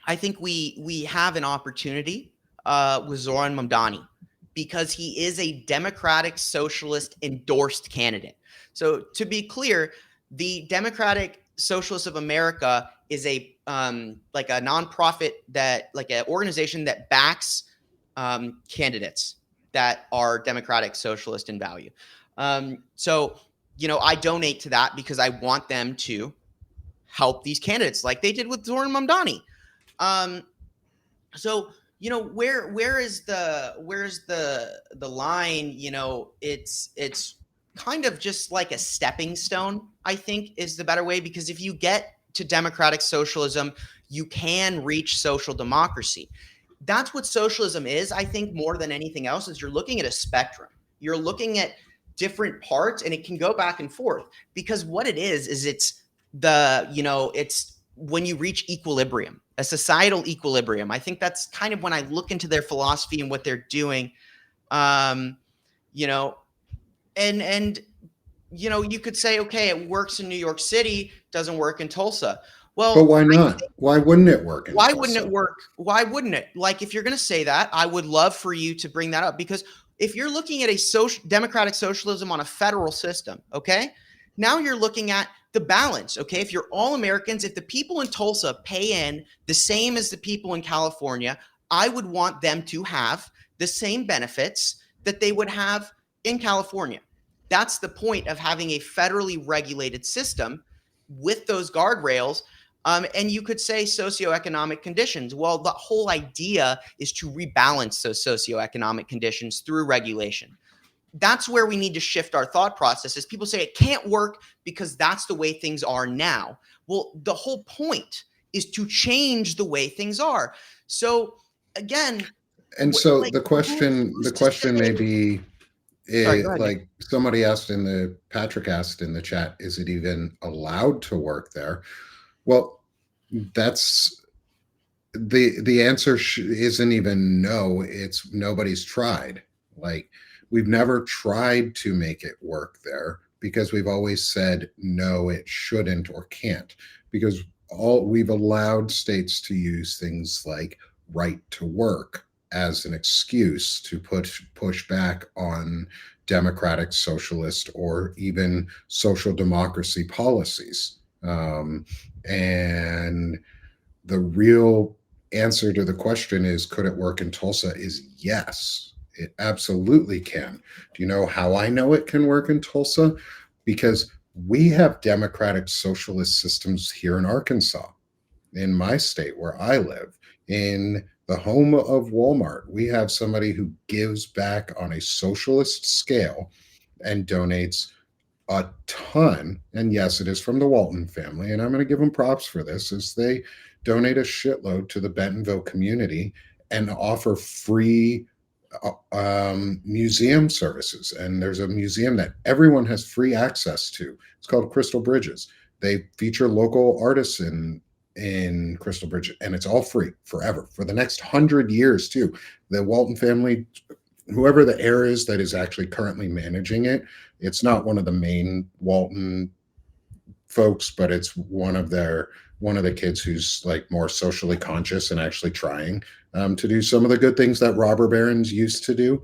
Speaker 2: I think we have an opportunity with Zoran Mamdani, because he is a democratic socialist endorsed candidate. So to be clear, the Democratic Socialists of America is a like a nonprofit, that like an organization that backs candidates that are democratic socialist in value. So I donate to that because I want them to help these candidates like they did with Zoran Mamdani. So where's the line? It's kind of just like a stepping stone, I think, is the better way, because if you get to democratic socialism, you can reach social democracy. That's what socialism is, I think, more than anything else, is you're looking at a spectrum. You're looking at different parts, and it can go back and forth, because what it is it's when you reach equilibrium, a societal equilibrium. I think that's kind of when I look into their philosophy and what they're doing. And you could say, okay, it works in New York City, doesn't work in Tulsa. Well,
Speaker 1: but why not? Why wouldn't it work?
Speaker 2: Why wouldn't it work? Why wouldn't it? Like, if you're going to say that, I would love for you to bring that up, because if you're looking at a democratic socialism on a federal system, okay, now you're looking at the balance. Okay, if you're all Americans, if the people in Tulsa pay in the same as the people in California, I would want them to have the same benefits that they would have in California. That's the point of having a federally regulated system with those guardrails. And you could say socioeconomic conditions. Well, the whole idea is to rebalance those socioeconomic conditions through regulation. That's where we need to shift our thought processes. People say it can't work because that's the way things are now. Well, the whole point is to change the way things are. So again,
Speaker 1: And so
Speaker 2: like
Speaker 1: the question
Speaker 2: who's
Speaker 1: the
Speaker 2: to
Speaker 1: question may
Speaker 2: say?
Speaker 1: be,
Speaker 2: Sorry, go ahead, Nick.
Speaker 1: like Patrick asked in the chat, is it even allowed to work there? Well, that's the answer isn't even no. It's nobody's tried. Like, we've never tried to make it work there because we've always said no, it shouldn't or can't, because we've allowed states to use things like right to work as an excuse to push back on democratic, socialist, or even social democracy policies. And the real answer to the question is, could it work in Tulsa, is yes, it absolutely can. Do you know how I know it can work in Tulsa? Because we have democratic socialist systems here in Arkansas, in my state where I live, in the home of Walmart. We have somebody who gives back on a socialist scale and donates a ton. And yes, it is from the Walton family, and I'm going to give them props for this, is they donate a shitload to the Bentonville community and offer free museum services. And there's a museum that everyone has free access to. It's called Crystal Bridges. They feature local artists in Crystal Bridge, and it's all free forever for the next 100 years too. The Walton family, whoever the heir is that is actually currently managing it, it's not one of the main Walton folks, but it's one of the kids who's like more socially conscious and actually trying to do some of the good things that robber barons used to do.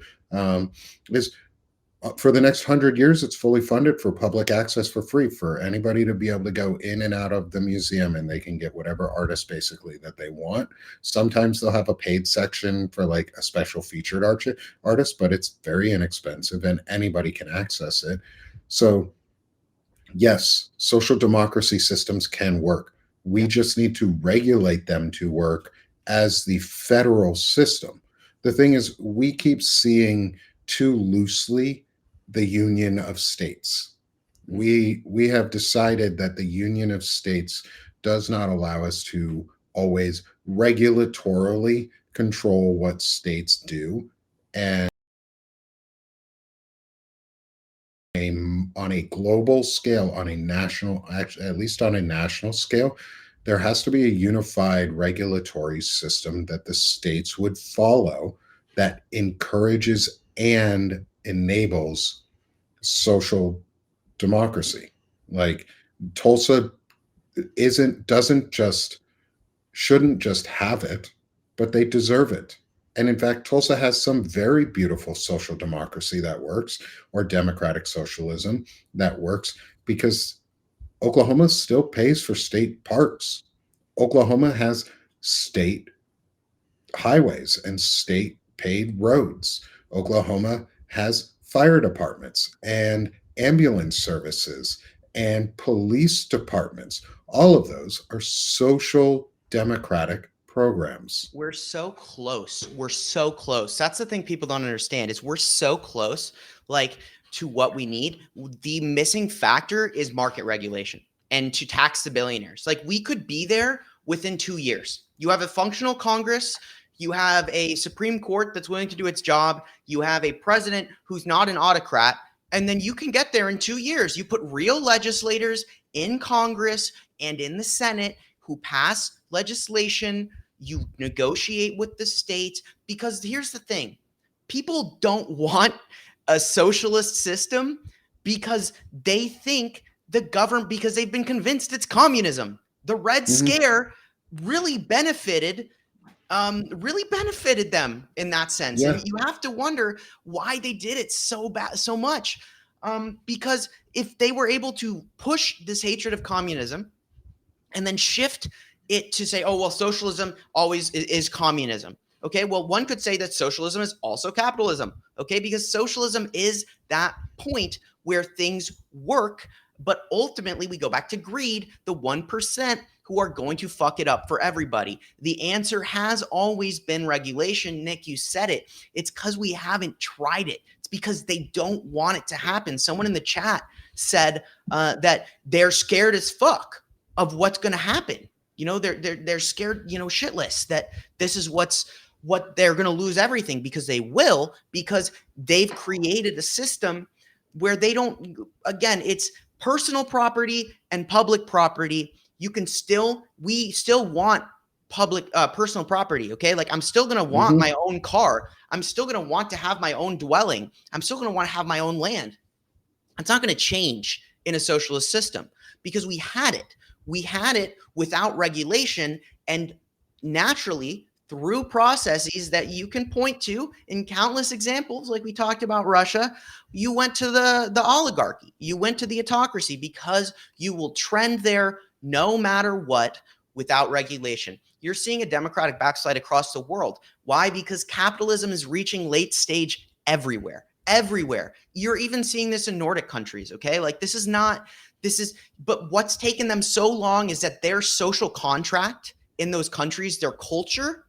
Speaker 1: Is For the next 100 years, it's fully funded for public access for free for anybody to be able to go in and out of the museum, and they can get whatever artist basically that they want. Sometimes they'll have a paid section for like a special featured artist, but it's very inexpensive and anybody can access it. So yes, social democracy systems can work. We just need to regulate them to work as the federal system. The thing is, we keep seeing too loosely the union of states. We have decided that the union of states does not allow us to always regulatorily control what states do. And on a global scale, on a national, actually, at least on a national scale, there has to be a unified regulatory system that the states would follow that encourages and enables social democracy. Like, Tulsa shouldn't just have it, but they deserve it. And in fact, Tulsa has some very beautiful social democracy that works, or democratic socialism that works, because Oklahoma still pays for state parks. Oklahoma has state highways and state paid roads. Oklahoma has fire departments and ambulance services and police departments. All of those are social democratic programs.
Speaker 2: We're so close. We're so close. That's the thing people don't understand, is we're so close, like, to what we need. The missing factor is market regulation and to tax the billionaires. Like, we could be there within 2 years. You have a functional Congress. You have a Supreme Court that's willing to do its job. You have a president who's not an autocrat. And then you can get there in 2 years. You put real legislators in Congress and in the Senate who pass legislation. You negotiate with the states, because here's the thing. People don't want a socialist system because they think the government, because they've been convinced it's communism. The Red Scare really benefited them in that sense.
Speaker 1: Yeah.
Speaker 2: And you have to wonder why they did it so much. Because if they were able to push this hatred of communism and then shift it to say, oh, well, socialism always is communism. Okay, well, one could say that socialism is also capitalism. Okay, because socialism is that point where things work, but ultimately we go back to greed, the 1% who are going to fuck it up for everybody. The answer has always been regulation. Nick, you said it. It's because we haven't tried it. It's because they don't want it to happen. Someone in the chat said that they're scared as fuck of what's going to happen. You know, they're scared, you know, shitless that this is what they're going to lose everything, because they will, because they've created a system where they don't, again, it's personal property and public property. We still want public, personal property. Okay. Like, I'm still going to want my own car. I'm still going to want to have my own dwelling. I'm still going to want to have my own land. It's not going to change in a socialist system, because we had it. We had it without regulation, and naturally through processes that you can point to in countless examples, like we talked about Russia, you went to the oligarchy, you went to the autocracy, because you will trend there no matter what without regulation. You're seeing a democratic backslide across the world. Why? Because capitalism is reaching late stage everywhere. Everywhere. You're even seeing this in Nordic countries, okay? Like, but what's taken them so long is that their social contract in those countries, their culture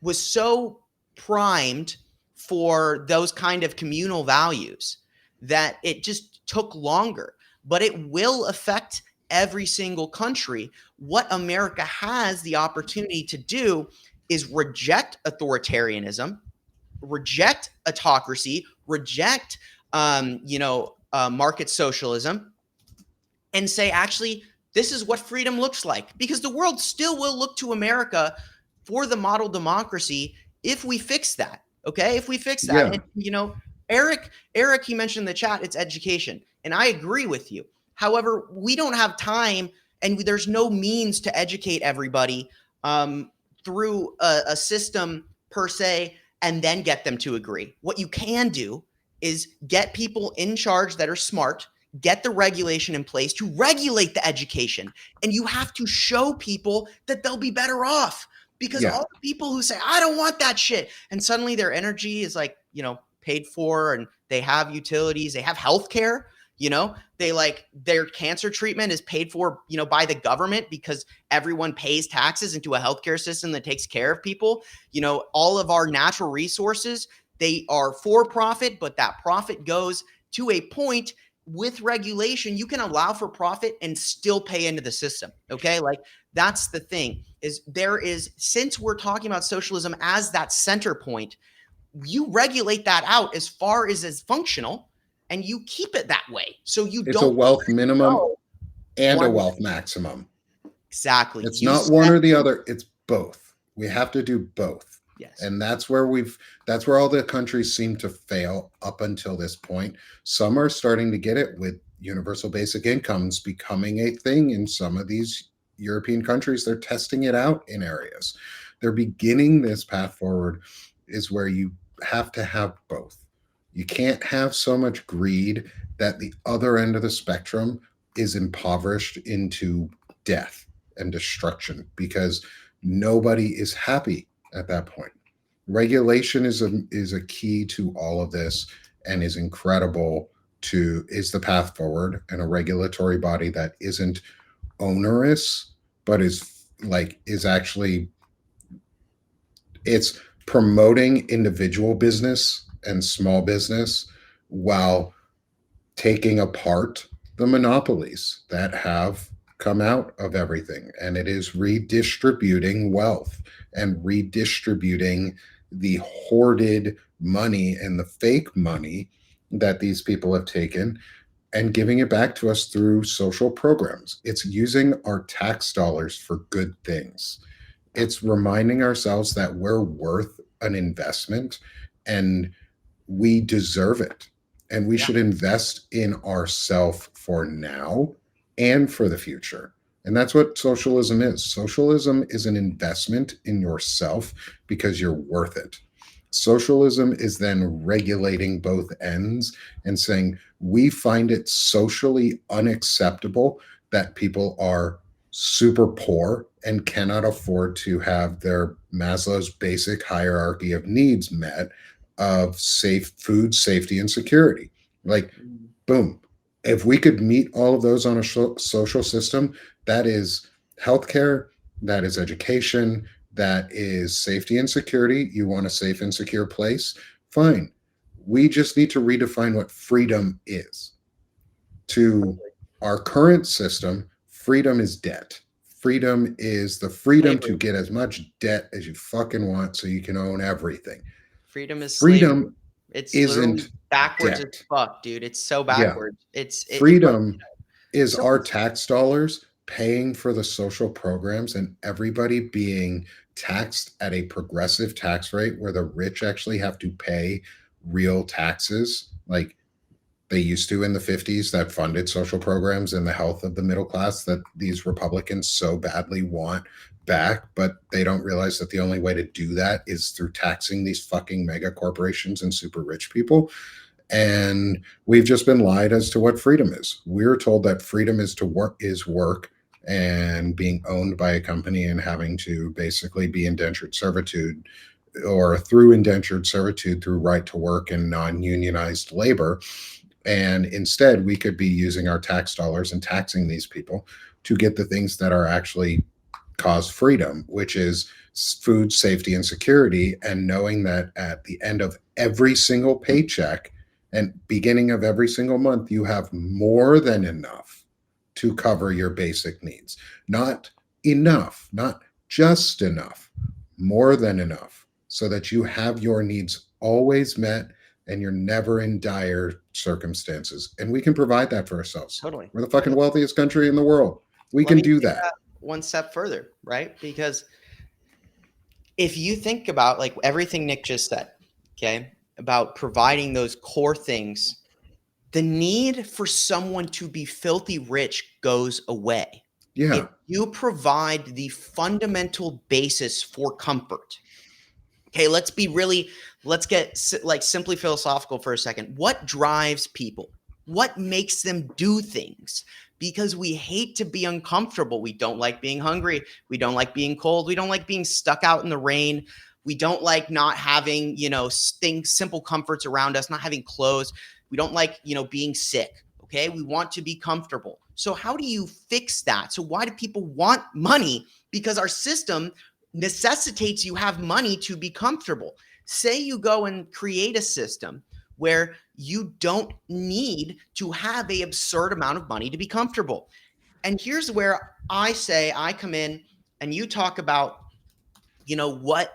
Speaker 2: was so primed for those kind of communal values that it just took longer. But it will affect every single country. What America has the opportunity to do is reject authoritarianism, reject autocracy, reject market socialism, and say, actually, this is what freedom looks like. Because the world still will look to America for the model democracy if we fix that. Okay, if we fix that.
Speaker 1: Yeah.
Speaker 2: And, Eric, he mentioned in the chat, it's education, and I agree with you. However, we don't have time, and there's no means to educate everybody through a system per se, and then get them to agree. What you can do is get people in charge that are smart, get the regulation in place to regulate the education. And you have to show people that they'll be better off, because all the people who say, I don't want that shit, and suddenly their energy is like, paid for, and they have utilities, they have healthcare, their cancer treatment is paid for, by the government, because everyone pays taxes into a healthcare system that takes care of people. All of our natural resources, they are for profit, but that profit goes to a point. With regulation, you can allow for profit and still pay into the system. Okay. Like, that's the thing, since we're talking about socialism as that center point, you regulate that out as far as is functional, and you keep it that way. So it's
Speaker 1: a wealth minimum and a wealth maximum.
Speaker 2: Exactly.
Speaker 1: It's not one or the other. It's both. We have to do both.
Speaker 2: Yes.
Speaker 1: And that's where all the countries seem to fail up until this point. Some are starting to get it, with universal basic incomes becoming a thing in some of these European countries. They're testing it out in areas. They're beginning this path forward, is where you have to have both. You can't have so much greed that the other end of the spectrum is impoverished into death and destruction, because nobody is happy at that point. Regulation is a key to all of this, and is incredible is the path forward, and a regulatory body that isn't onerous, but is actually, it's promoting individual business and small business while taking apart the monopolies that have come out of everything. And it is redistributing wealth and redistributing the hoarded money and the fake money that these people have taken, and giving it back to us through social programs. It's using our tax dollars for good things. It's reminding ourselves that we're worth an investment, and we deserve it. And we should invest in ourselves for now and for the future. And that's what socialism is. Socialism is an investment in yourself, because you're worth it. Socialism is then regulating both ends and saying we find it socially unacceptable that people are super poor and cannot afford to have their Maslow's basic hierarchy of needs met of safe food, safety, and security. Like,
Speaker 2: Mm.
Speaker 1: boom. If we could meet all of those on a social system, that is healthcare, that is education, that is safety and security. You want a safe and secure place? Fine. We just need to redefine what freedom is. To our current system, freedom is debt. Freedom is the freedom to
Speaker 2: Slavery.
Speaker 1: get as much debt as you fucking want so you can own everything.
Speaker 2: Freedom is slavery.
Speaker 1: Freedom
Speaker 2: It's literally
Speaker 1: isn't
Speaker 2: backwards as
Speaker 1: debt.
Speaker 2: fuck, dude. It's so
Speaker 1: Yeah.
Speaker 2: backwards. But
Speaker 1: Freedom is
Speaker 2: so
Speaker 1: our tax dollars paying for the social programs and everybody being taxed at a progressive tax rate where the rich actually have to pay real taxes like they used to in the 50s that funded social programs and the health of the middle class that these Republicans so badly want back, but they don't realize that the only way to do that is through taxing these fucking mega corporations and super rich people. And we've just been lied as to what freedom is. We're told that freedom is work and being owned by a company and having to basically be indentured servitude or through indentured servitude through right to work and non-unionized labor. And instead, we could be using our tax dollars and taxing these people to get the things that are actually cause freedom, which is food safety and security, and knowing that at the end of every single paycheck and beginning of every single month, you have more than enough to cover your basic needs. Not enough, not just enough, more than enough, so that you have your needs always met and you're never in dire circumstances. And we can provide that for ourselves.
Speaker 2: totally.
Speaker 1: We're the fucking wealthiest country in the world. We
Speaker 2: Let
Speaker 1: can
Speaker 2: me
Speaker 1: do
Speaker 2: take
Speaker 1: that.
Speaker 2: that one step further, right? Because if you think about like everything Nick just said, okay, about providing those core things, the need for someone to be filthy rich goes away.
Speaker 1: Yeah.
Speaker 2: If you provide the fundamental basis for comfort. Okay, let's get like simply philosophical for a second. What drives people? What makes them do things? Because we hate to be uncomfortable. We don't like being hungry. We don't like being cold. We don't like being stuck out in the rain. We don't like not having, things, simple comforts around us, not having clothes. We don't like, being sick. Okay, we want to be comfortable. So how do you fix that? So why do people want money? Because our system necessitates you have money to be comfortable. Say you go and create a system where you don't need to have an absurd amount of money to be comfortable. And here's where I say I come in and you talk about, what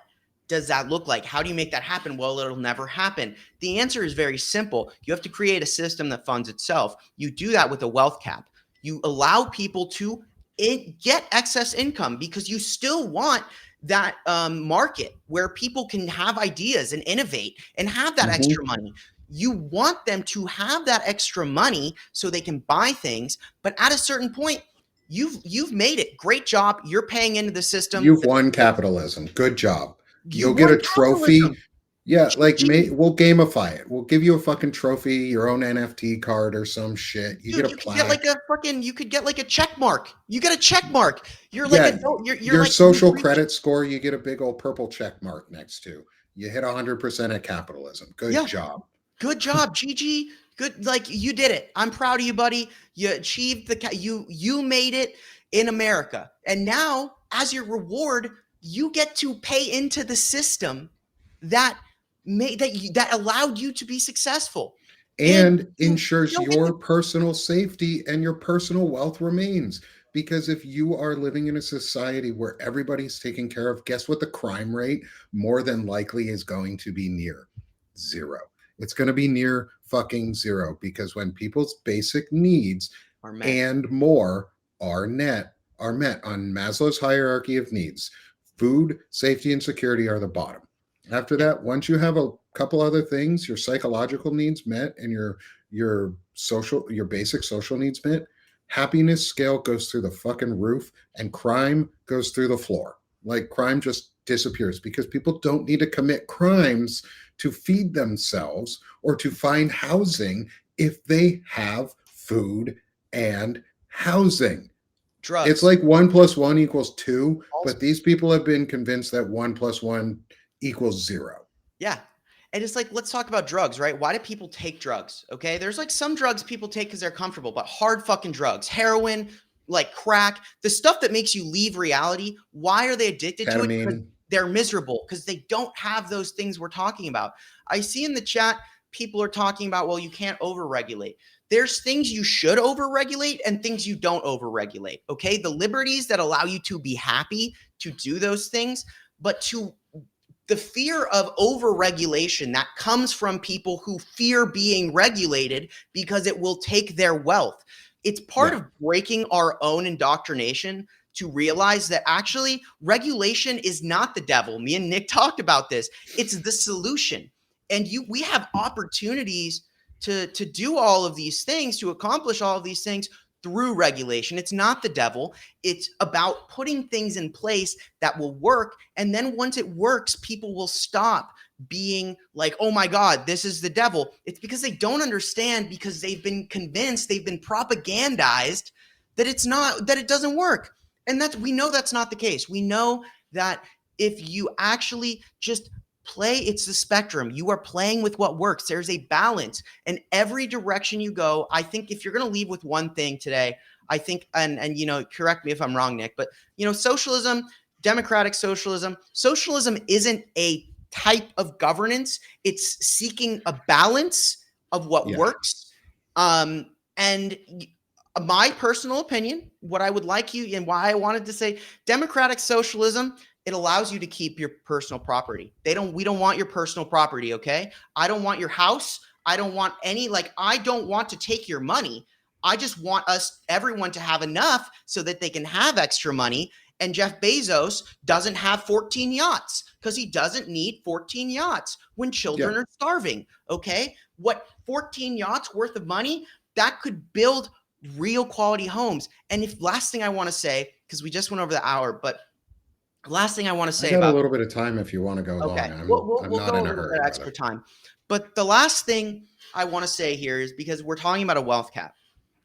Speaker 2: does that look like? How do you make that happen? Well, it'll never happen. The answer is very simple. You have to create a system that funds itself. You do that with a wealth cap. You allow people to get excess income because you still want that market where people can have ideas and innovate and have that extra money. You want them to have that extra money so they can buy things, but at a certain point, you've made it. Great job. You're paying into the system.
Speaker 1: You've won capitalism. Good job.
Speaker 2: You
Speaker 1: You'll get
Speaker 2: won
Speaker 1: a trophy.
Speaker 2: capitalism.
Speaker 1: Yeah, like
Speaker 2: GG.
Speaker 1: we'll gamify it. We'll give you a fucking trophy, your own NFT card or some shit. You
Speaker 2: Dude,
Speaker 1: get a
Speaker 2: you could get
Speaker 1: plaque.
Speaker 2: you could get like a check mark. You get a check mark. You're
Speaker 1: Yeah,
Speaker 2: like you're
Speaker 1: your
Speaker 2: like
Speaker 1: social credit score, you get a big old purple check mark next to. You hit 100% at capitalism. Good
Speaker 2: Yeah.
Speaker 1: job.
Speaker 2: Good job, GG. Good, like you did it. I'm proud of you, buddy. You achieved you made it in America. And now, as your reward, you get to pay into the system that that allowed you to be successful.
Speaker 1: And
Speaker 2: You
Speaker 1: ensures
Speaker 2: don't get
Speaker 1: your
Speaker 2: to,
Speaker 1: personal safety and your personal wealth remains. Because if you are living in a society where everybody's taken care of, guess what the crime rate more than likely is going to be near zero. It's going to be near fucking zero because when people's basic needs
Speaker 2: are met.
Speaker 1: and more are met on Maslow's hierarchy of needs, food, safety, and security are the bottom. After that, once you have a couple other things, your psychological needs met and your basic social needs met, happiness scale goes through the fucking roof and crime goes through the floor. Like crime just disappears because people don't need to commit crimes to feed themselves or to find housing if they have food and housing. It's
Speaker 2: Drugs.
Speaker 1: like 1 plus 1 equals 2,
Speaker 2: Also,
Speaker 1: but these people have been convinced that 1 plus 1 equals 0.
Speaker 2: yeah. And it's like, let's talk about drugs, right? Why do people take drugs? Okay. There's like some drugs people take because they're comfortable, but hard fucking drugs, heroin, like crack, the stuff that makes you leave reality. Why are they addicted to it? Because
Speaker 1: Ketamine.
Speaker 2: they're miserable, because they don't have those things we're talking about. I see in the chat, people are talking about, well, you can't overregulate. There's things you should overregulate and things you don't overregulate. Okay. The liberties that allow you to be happy to do those things, but to the fear of overregulation that comes from people who fear being regulated because it will take their wealth. It's part
Speaker 1: Yeah.
Speaker 2: of breaking our own indoctrination to realize that actually regulation is not the devil. Me and Nick talked about this. It's the solution. And we have opportunities to do all of these things, to accomplish all of these things through regulation. It's not the devil. It's about putting things in place that will work. And then once it works, people will stop being like, oh my God, this is the devil. It's because they don't understand, because they've been convinced, they've been propagandized that it's not, that it doesn't work. And we know that's not the case. We know that if you actually just play, it's the spectrum. You are playing with what works. There's a balance, and every direction you go. I think if you're going to leave with one thing today, I think, and correct me if I'm wrong, Nick, but socialism, democratic socialism isn't a type of governance. It's seeking a balance of what works. And my personal opinion, what I would like you, and why I wanted to say democratic socialism, it allows you to keep your personal property. We don't want your personal property. Okay. I don't want your house. I don't want I don't want to take your money. I just want everyone to have enough so that they can have extra money. And Jeff Bezos doesn't have 14 yachts because he doesn't need 14 yachts when children are starving. Okay. What 14 yachts worth of money that could build real quality homes. And last thing I want to say, because we just went over the hour, but last thing I want to say
Speaker 1: I got
Speaker 2: about
Speaker 1: a little bit of time if you want to go
Speaker 2: okay,
Speaker 1: long. I'm
Speaker 2: we'll
Speaker 1: not
Speaker 2: go
Speaker 1: in a
Speaker 2: over
Speaker 1: hurry.
Speaker 2: that extra time. But the last thing I want to say here is, because we're talking about a wealth cap,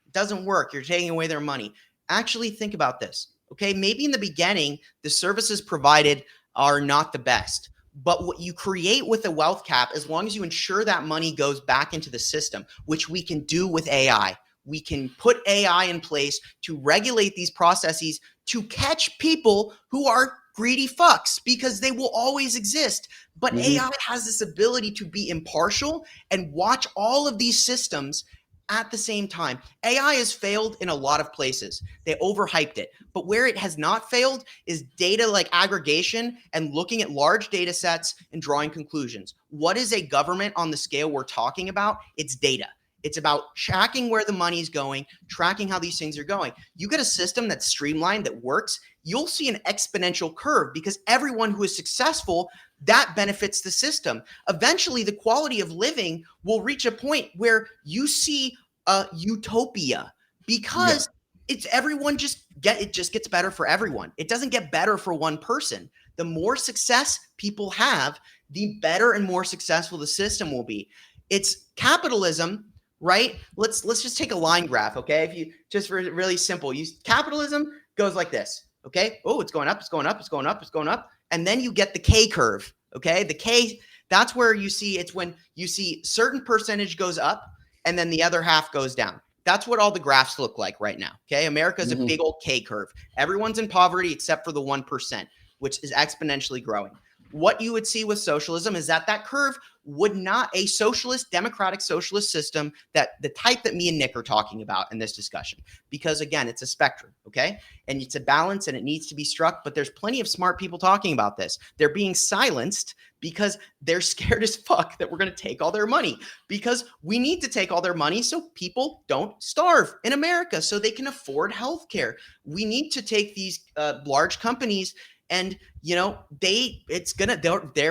Speaker 2: it doesn't work. You're taking away their money. Actually, think about this. Okay, maybe in the beginning, the services provided are not the best. But what you create with a wealth cap, as long as you ensure that money goes back into the system, which we can do with AI, we can put AI in place to regulate these processes to catch people who are greedy fucks, because they will always exist. But AI has this ability to be impartial and watch all of these systems at the same time. AI has failed in a lot of places. They overhyped it. But where it has not failed is data like aggregation and looking at large data sets and drawing conclusions. What is a government on the scale we're talking about? It's data. It's about tracking where the money's going, tracking how these things are going. You get a system that's streamlined, that works, you'll see an exponential curve, because everyone who is successful, that benefits the system. Eventually, the quality of living will reach a point where you see a utopia, because it's everyone it just gets better for everyone. It doesn't get better for one person. The more success people have, the better and more successful the system will be. It's capitalism. Right? Let's just take a line graph, okay? If you just for really simple, capitalism goes like this, okay? Oh, it's going up, it's going up, it's going up, it's going up, and then you get the K curve, okay? The K, that's where it's when you see certain percentage goes up and then the other half goes down. That's what all the graphs look like right now, okay? America is a big old K curve. Everyone's in poverty except for the 1%, which is exponentially growing. What you would see with socialism is that curve would not, a socialist, democratic socialist system, that the type that me and Nick are talking about in this discussion, because again, it's a spectrum, okay? And it's a balance and it needs to be struck, but there's plenty of smart people talking about this. They're being silenced because they're scared as fuck that we're going to take all their money, because we need to take all their money so people don't starve in America, so they can afford healthcare. We need to take these large companies and, there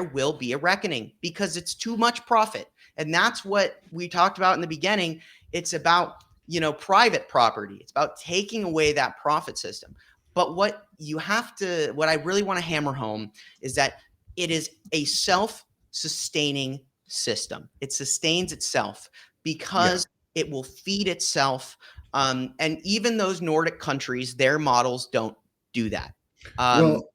Speaker 2: will be a reckoning, because it's too much profit. And that's what we talked about in the beginning. It's about, private property. It's about taking away that profit system. But what I really want to hammer home is that it is a self-sustaining system. It sustains itself because it will feed itself. And even those Nordic countries, their models don't do that.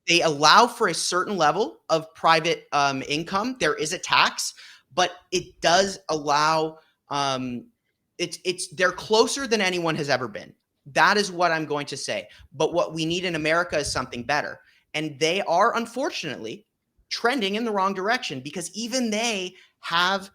Speaker 2: They allow for a certain level of private income. There is a tax, but it does allow. They're closer than anyone has ever been. That is what I'm going to say. But what we need in America is something better, and they are unfortunately trending in the wrong direction because even they have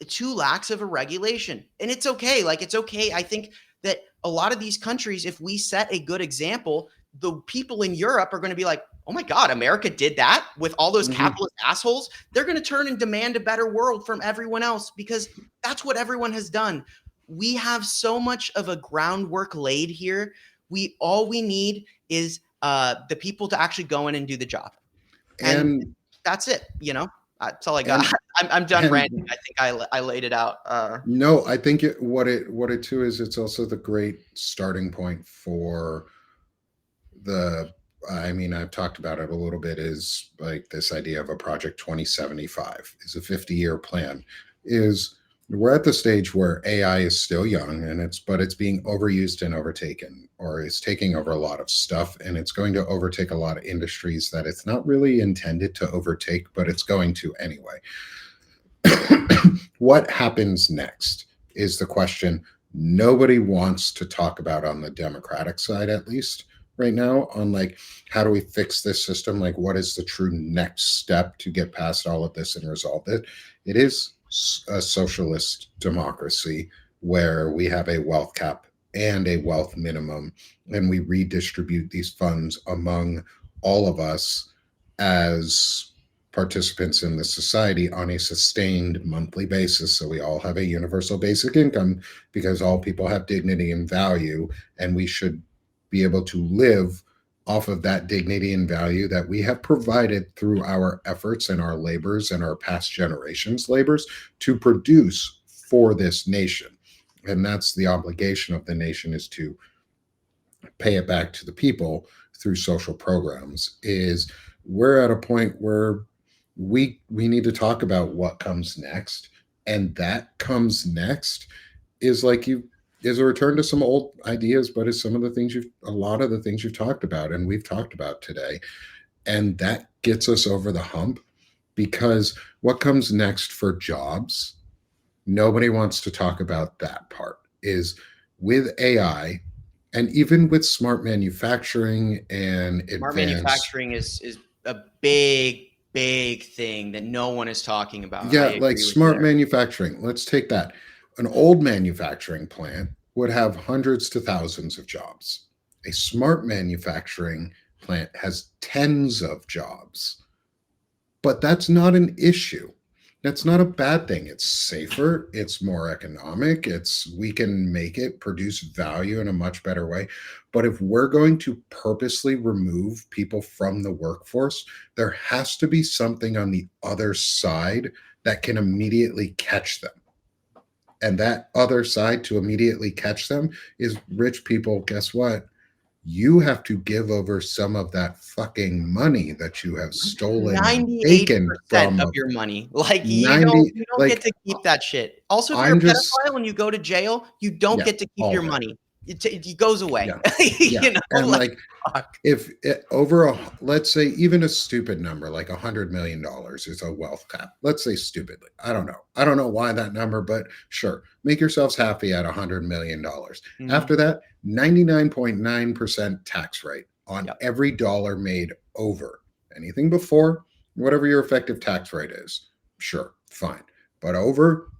Speaker 2: too lax of a regulation, and it's okay. Like, it's okay. I think that a lot of these countries, if we set a good example, the people in Europe are going to be like, oh my God, America did that with all those capitalist assholes. They're going to turn and demand a better world from everyone else because that's what everyone has done. We have so much of a groundwork laid here. All we need is the people to actually go in and do the job. And that's it. That's all I got. I'm done ranting. I think I laid it out.
Speaker 1: No, I think what it too is, it's also the great starting point for I've talked about it a little bit, is like this idea of a project 2075 is a 50-year plan. We're at the stage where AI is still young but it's being overused and overtaken, or is taking over a lot of stuff, and it's going to overtake a lot of industries that it's not really intended to overtake, but it's going to anyway. What happens next is the question nobody wants to talk about on the Democratic side, at least right now, on like, how do we fix this system? Like, what is the true next step to get past all of this and resolve it? It is a socialist democracy where we have a wealth cap and a wealth minimum, and we redistribute these funds among all of us as participants in the society on a sustained monthly basis. So we all have a universal basic income because all people have dignity and value, and we should be able to live off of that dignity and value that we have provided through our efforts and our labors and our past generations' labors to produce for this nation. And that's the obligation of the nation, is to pay it back to the people through social programs. We're at a point where we need to talk about what comes next, and that comes next is is a return to some old ideas, but it's a lot of the things you've talked about and we've talked about today. And that gets us over the hump, because what comes next for jobs, nobody wants to talk about that part, is with AI and even with smart manufacturing and
Speaker 2: smart manufacturing is a big thing that no one is talking about.
Speaker 1: Yeah, like smart manufacturing. Let's take that. An old manufacturing plant would have hundreds to thousands of jobs. A smart manufacturing plant has tens of jobs. But that's not an issue. That's not a bad thing. It's safer. It's more economic. We can make it produce value in a much better way. But if we're going to purposely remove people from the workforce, there has to be something on the other side that can immediately catch them. And that other side to immediately catch them is rich people. Guess what? You have to give over some of that fucking money that you have stolen,
Speaker 2: 98% of your money. Like, you don't get to keep that shit. Also, if you're a pedophile and you go to jail, you don't get to keep your money. It goes away.
Speaker 1: Yeah. And if let's say even a stupid number like $100 million is a wealth cap. Let's say stupidly. I don't know why that number, but sure. Make yourselves happy at $100 million. Mm-hmm. After that, 99.9% tax rate on every dollar made over. Anything before, whatever your effective tax rate is, sure, fine. But over,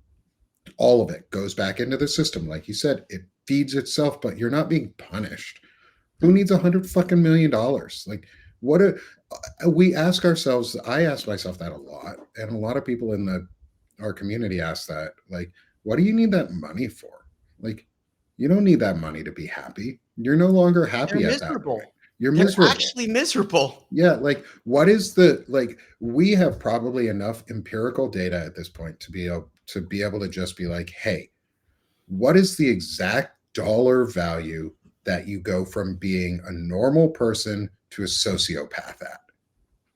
Speaker 1: all of it goes back into the system. Like you said, it feeds itself, but you're not being punished. Who needs $100 million? Like, we ask ourselves, I ask myself that a lot. And a lot of people in our community ask that, like, what do you need that money for? Like, you don't need that money to be happy. You're no longer happy at that point. They're miserable.
Speaker 2: Actually miserable.
Speaker 1: Yeah. Like, we have probably enough empirical data at this point to be able to just be like, hey, what is the exact dollar value that you go from being a normal person to a sociopath at.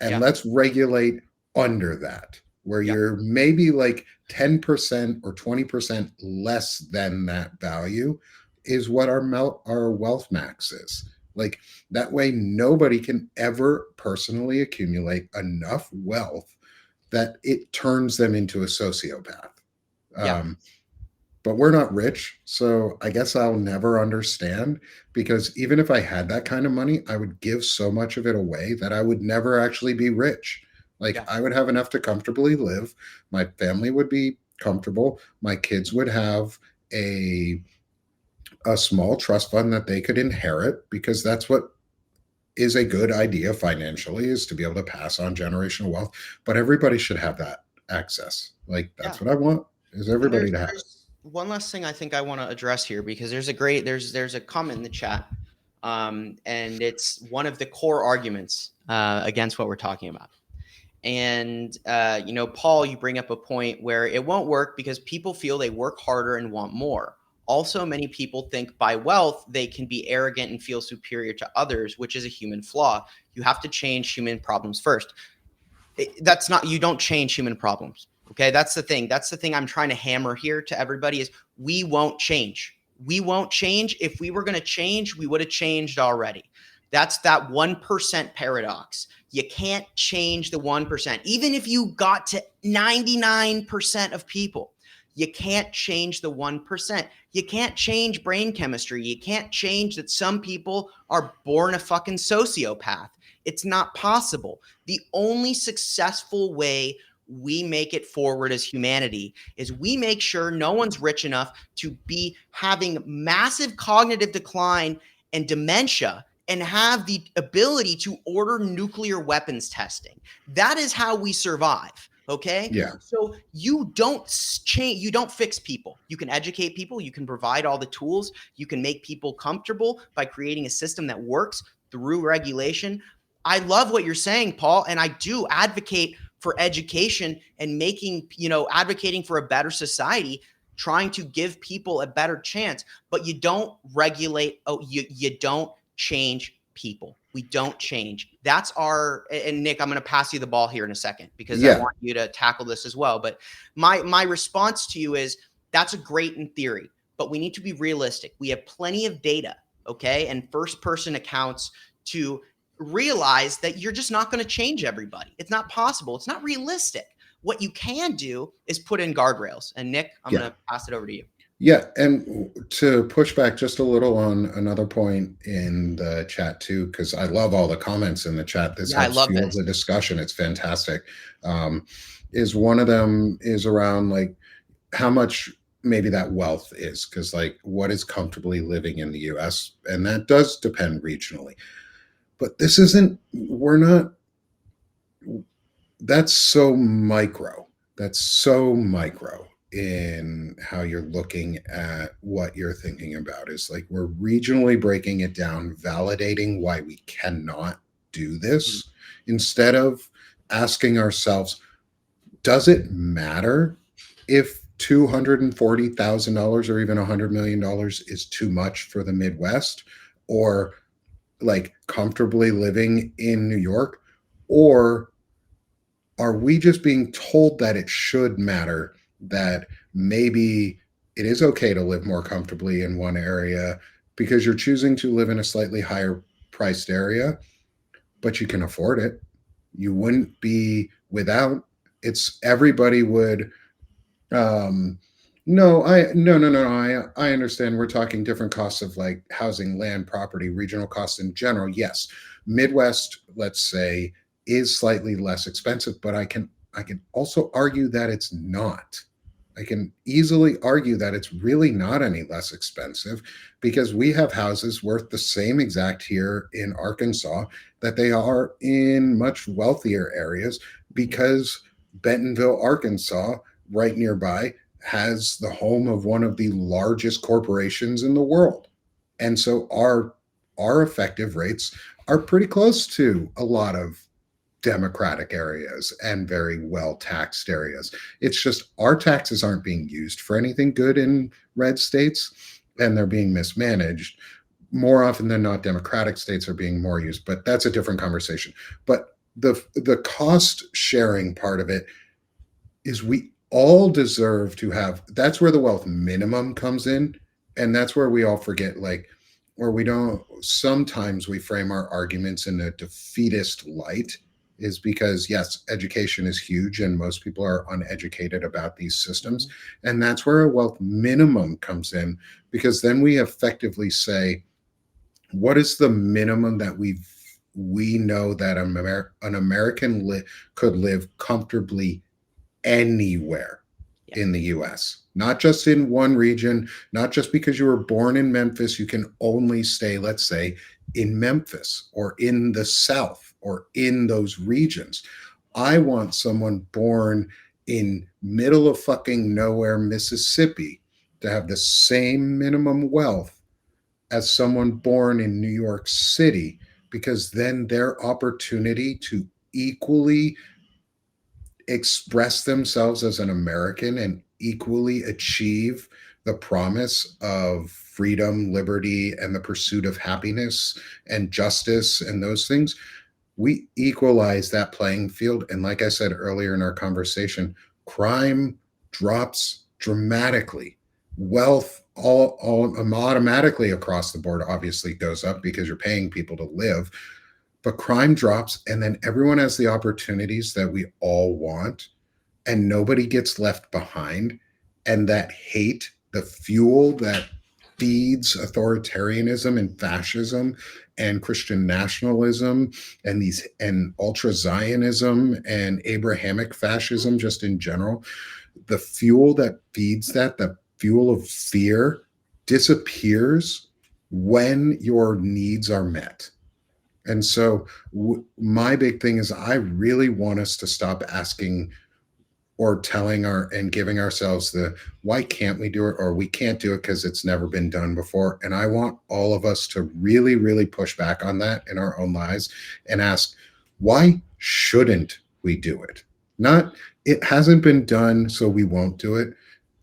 Speaker 1: And
Speaker 2: Yeah.
Speaker 1: let's regulate under that, where
Speaker 2: Yeah.
Speaker 1: you're maybe like 10% or 20% less than that value is what our wealth max is. Like that way, nobody can ever personally accumulate enough wealth that it turns them into a sociopath.
Speaker 2: Yeah.
Speaker 1: Um, but we're not rich, so I guess I'll never understand, because even if I had that kind of money, I would give so much of it away that I would never actually be rich. Like
Speaker 2: Yeah.
Speaker 1: I would have enough to comfortably live, my family would be comfortable, my kids would have a a small trust fund that they could inherit, because that's what is a good idea financially, is to be able to pass on generational wealth. But everybody should have that access. Like
Speaker 2: Yeah.
Speaker 1: that's what I want, is
Speaker 2: And
Speaker 1: everybody to have it.
Speaker 2: there's one last thing I think I want to address here, because there's a comment in the chat, and it's one of the core arguments against what we're talking about. And Paul, you bring up a point where it won't work because people feel they work harder and want more. Also, many people think by wealth they can be arrogant and feel superior to others, which is a human flaw. You have to change human problems first. You don't change human problems. Okay, that's the thing. That's the thing I'm trying to hammer here to everybody is we won't change. We won't change. If we were going to change, we would have changed already. That's that 1% paradox. You can't change the 1%. Even if you got to 99% of people, you can't change the 1%. You can't change brain chemistry. You can't change that some people are born a fucking sociopath. It's not possible. The only successful way we make it forward as humanity is we make sure no one's rich enough to be having massive cognitive decline and dementia and have the ability to order nuclear weapons testing. That is how we survive. Okay.
Speaker 1: Yeah.
Speaker 2: So you don't change, you don't fix people. You can educate people. You can provide all the tools. You can make people comfortable by creating a system that works through regulation. I love what you're saying, Paul, and I do advocate for education and advocating for a better society, trying to give people a better chance. But you don't regulate. You don't change people. We don't change. That's and Nick, I'm going to pass you the ball here in a second because I want you to tackle this as well. But my response to you is that's a great in theory, but we need to be realistic. We have plenty of data, okay, and first person accounts to realize that you're just not going to change everybody. It's not possible. It's not realistic. What you can do is put in guardrails. And Nick, I'm going to pass it over to you.
Speaker 1: Yeah, and to push back just a little on another point in the chat too, because I love all the comments in the chat. This helps fuel the discussion. It's fantastic. Is one of them is around like how much maybe that wealth is, because like what is comfortably living in the US, and that does depend regionally. But this isn't, we're not, that's so micro. That's so micro in how you're looking at what you're thinking about. Is like we're regionally breaking it down, validating why we cannot do this, instead of asking ourselves, does it matter if $240,000 or even $100 million is too much for the Midwest, or like comfortably living in New York? Or are we just being told that it should matter, that maybe it is okay to live more comfortably in one area because you're choosing to live in a slightly higher priced area, but you can afford it? You wouldn't be without. It's everybody would no, I understand we're talking different costs of like housing, land, property, regional costs in general. Yes. Midwest, let's say, is slightly less expensive, but I can also argue that it's not. I can easily argue that it's really not any less expensive, because we have houses worth the same exact here in Arkansas that they are in much wealthier areas, because Bentonville, Arkansas, right nearby, has the home of one of the largest corporations in the world. And so our effective rates are pretty close to a lot of democratic areas and very well taxed areas. It's just our taxes aren't being used for anything good in red states, and they're being mismanaged. more often than not, democratic states are being more used, but that's a different conversation. But the cost sharing part of it is we all deserve to have. That's where the wealth minimum comes in, and that's where we all forget, like, where we don't. Sometimes we frame our arguments in a defeatist light, is because yes, education is huge, and most people are uneducated about these systems, and that's where a wealth minimum comes in, because then we effectively say, what is the minimum that we know that an American could live comfortably anywhere
Speaker 2: Yeah.
Speaker 1: in the US, not just in one region, not just because you were born in Memphis, you can only stay, let's say, in Memphis or in the South or in those regions. I want someone born in middle of fucking nowhere, Mississippi, to have the same minimum wealth as someone born in New York City, because then their opportunity to equally express themselves as an American and equally achieve the promise of freedom, liberty, and the pursuit of happiness and justice and those things, we equalize that playing field. And like I said earlier in our conversation, crime drops dramatically. Wealth all automatically across the board obviously goes up because you're paying people to live, but crime drops, and then everyone has the opportunities that we all want, and nobody gets left behind. And that hate, the fuel that feeds authoritarianism and fascism and Christian nationalism and these and ultra Zionism and Abrahamic fascism, just in general, the fuel that feeds that, the fuel of fear, disappears when your needs are met. And so, my big thing is, I really want us to stop asking or telling our and giving ourselves the why can't we do it, or we can't do it because it's never been done before. And I want all of us to really, really push back on that in our own lives and ask, why shouldn't we do it? Not, it hasn't been done, so we won't do it.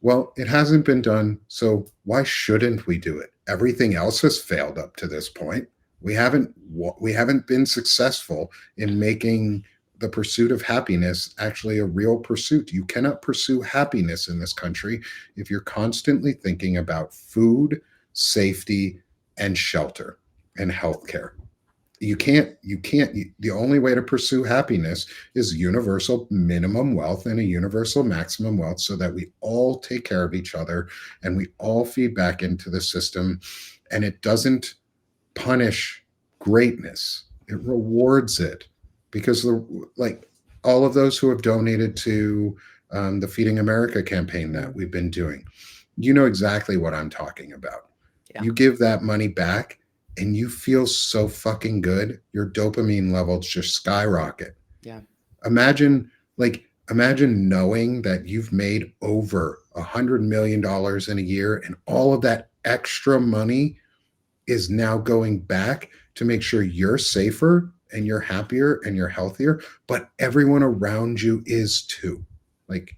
Speaker 1: Well, it hasn't been done, so why shouldn't we do it? Everything else has failed up to this point. We haven't been successful in making the pursuit of happiness actually a real pursuit. You cannot pursue happiness in this country if you're constantly thinking about food, safety, and shelter and healthcare. The only way to pursue happiness is universal minimum wealth and a universal maximum wealth, so that we all take care of each other and we all feed back into the system. And it doesn't punish greatness, it rewards it, because like all of those who have donated to the Feeding America campaign that we've been doing, you know exactly what I'm talking about.
Speaker 2: Yeah.
Speaker 1: You give that money back and you feel so fucking good. Your dopamine levels just skyrocket.
Speaker 2: Yeah.
Speaker 1: Imagine knowing that you've made over $100 million in a year, and all of that extra money is now going back to make sure you're safer and you're happier and you're healthier, but everyone around you is too. Like,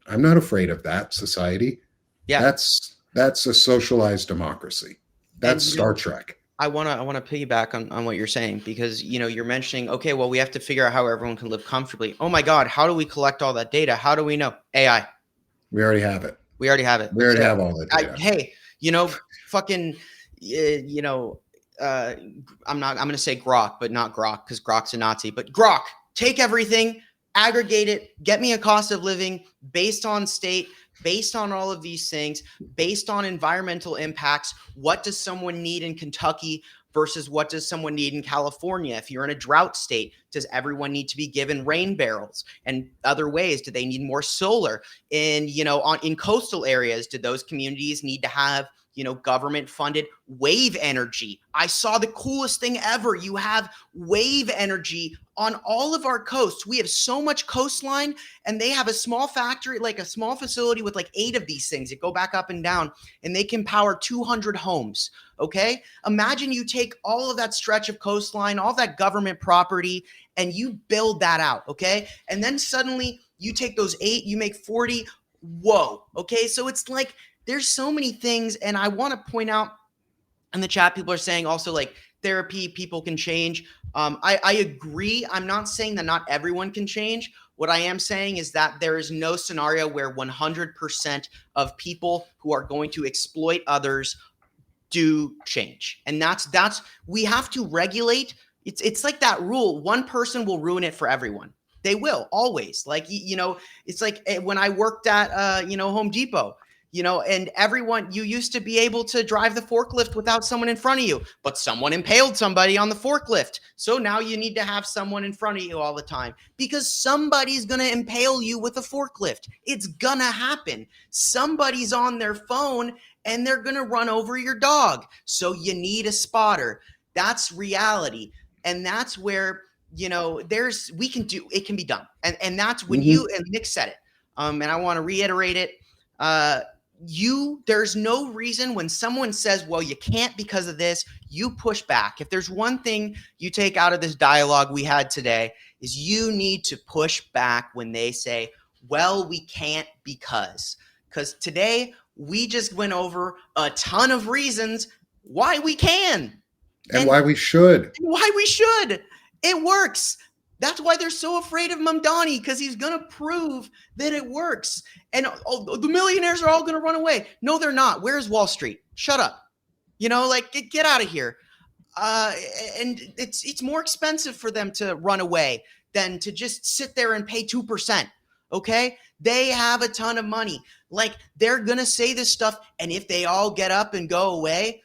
Speaker 1: I'm not afraid of that society.
Speaker 2: Yeah.
Speaker 1: That's a socialized democracy. That's Star Trek.
Speaker 2: I wanna piggyback on what you're saying, because you're mentioning, okay, well, we have to figure out how everyone can live comfortably. Oh my God, how do we collect all that data? How do we know? AI.
Speaker 1: We already have it.
Speaker 2: We already have it.
Speaker 1: We already have all that data.
Speaker 2: Hey, fucking, I'm gonna say Grok, but not Grok, because Grok's a Nazi. But Grok, take everything, aggregate it, get me a cost of living based on state, based on all of these things, based on environmental impacts. What does someone need in Kentucky versus what does someone need in California? If you're in a drought state, does everyone need to be given rain barrels and other ways? Do they need more solar? And, in coastal areas, do those communities need to have, government funded wave energy? I saw the coolest thing ever. You have wave energy on all of our coasts. We have so much coastline, and they have a small factory, like a small facility with like 8 of these things that go back up and down, and they can power 200 homes. Okay. Imagine you take all of that stretch of coastline, all that government property, and you build that out. Okay. And then suddenly you take those 8, you make 40. Whoa. Okay. So it's like, there's so many things. And I want to point out, in the chat, people are saying also like therapy, people can change. I agree. I'm not saying that not everyone can change. What I am saying is that there is no scenario where 100% of people who are going to exploit others do change. And that's we have to regulate. It's like that rule. One person will ruin it for everyone. They will always. Like, it's like when I worked at Home Depot, and everyone, you used to be able to drive the forklift without someone in front of you, but someone impaled somebody on the forklift. So now you need to have someone in front of you all the time because somebody's going to impale you with a forklift. It's going to happen. Somebody's on their phone and they're going to run over your dog. So you need a spotter. That's reality. And that's where, it can be done. And that's when you, and Nick said it. And I want to reiterate it. There's no reason when someone says, well, you can't because of this, you push back. If there's one thing you take out of this dialogue we had today is you need to push back when they say, well, we can't because today we just went over a ton of reasons why we can.
Speaker 1: And why we should.
Speaker 2: It works. That's why they're so afraid of Mamdani, because he's going to prove that it works. And the millionaires are all going to run away. No, they're not. Where's Wall Street? Shut up. Get out of here. And it's more expensive for them to run away than to just sit there and pay 2%. Okay? They have a ton of money. Like, they're going to say this stuff. And if they all get up and go away,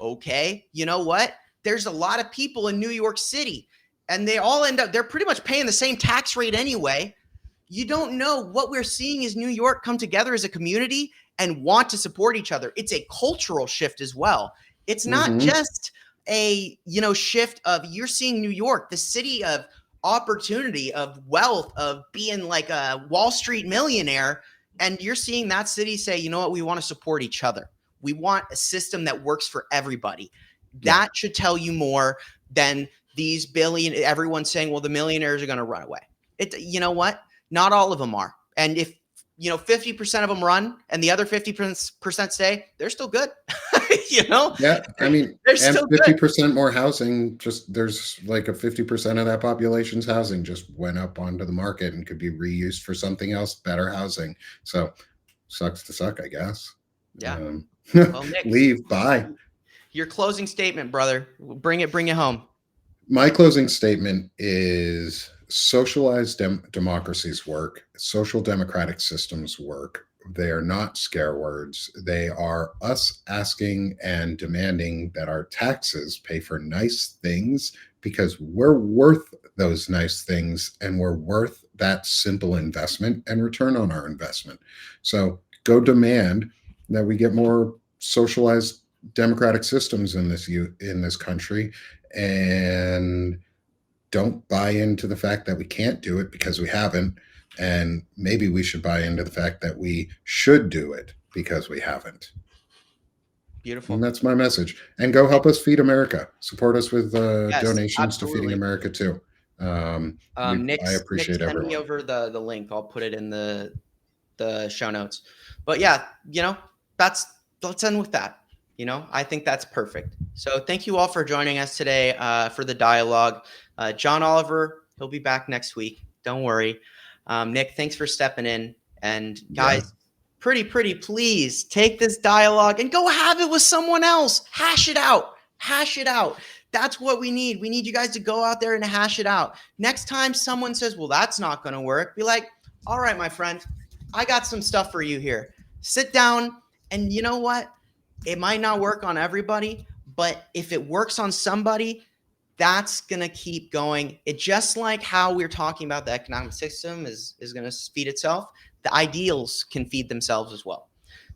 Speaker 2: okay, you know what? There's a lot of people in New York City. And they all they're pretty much paying the same tax rate anyway. You don't know. What we're seeing is New York come together as a community and want to support each other. It's a cultural shift as well. It's not just a, shift of, you're seeing New York, the city of opportunity, of wealth, of being like a Wall Street millionaire. And you're seeing that city say, you know what, we want to support each other. We want a system that works for everybody. That should tell you more than these everyone's saying, well, the millionaires are going to run away. You know what? Not all of them are. And if, 50% of them run and the other 50% stay, they're still good.
Speaker 1: Yeah. I mean,
Speaker 2: they're
Speaker 1: and
Speaker 2: still
Speaker 1: 50%
Speaker 2: good.
Speaker 1: more housing, there's like a 50% of that population's housing just went up onto the market and could be reused for something else, better housing. So sucks to suck, I guess.
Speaker 2: Yeah. Well, Nick,
Speaker 1: leave. Bye.
Speaker 2: Your closing statement, brother. Bring it home.
Speaker 1: My closing statement is socialized democracies work. Social democratic systems work. They are not scare words. They are us asking and demanding that our taxes pay for nice things because we're worth those nice things and we're worth that simple investment and return on our investment. So go demand that we get more socialized democratic systems in this country, and don't buy into the fact that we can't do it because we haven't. And maybe we should buy into the fact that we should do it because we haven't.
Speaker 2: Beautiful.
Speaker 1: And that's my message. And go help us feed America. Support us with donations
Speaker 2: absolutely.
Speaker 1: to Feeding America too.
Speaker 2: Nick,
Speaker 1: I appreciate
Speaker 2: Nick,
Speaker 1: everyone.
Speaker 2: send me over the link. I'll put it in the show notes. But yeah, let's end with that. I think that's perfect. So thank you all for joining us today for the dialogue. John Oliver, he'll be back next week. Don't worry. Nick, thanks for stepping in. And guys, pretty, please take this dialogue and go have it with someone else. Hash it out. That's what we need. We need you guys to go out there and hash it out. Next time someone says, well, that's not going to work, be like, all right, my friend, I got some stuff for you here. Sit down, and you know what? It might not work on everybody, but if it works on somebody, that's going to keep going. It just like how we're talking about the economic system is going to feed itself. The ideals can feed themselves as well.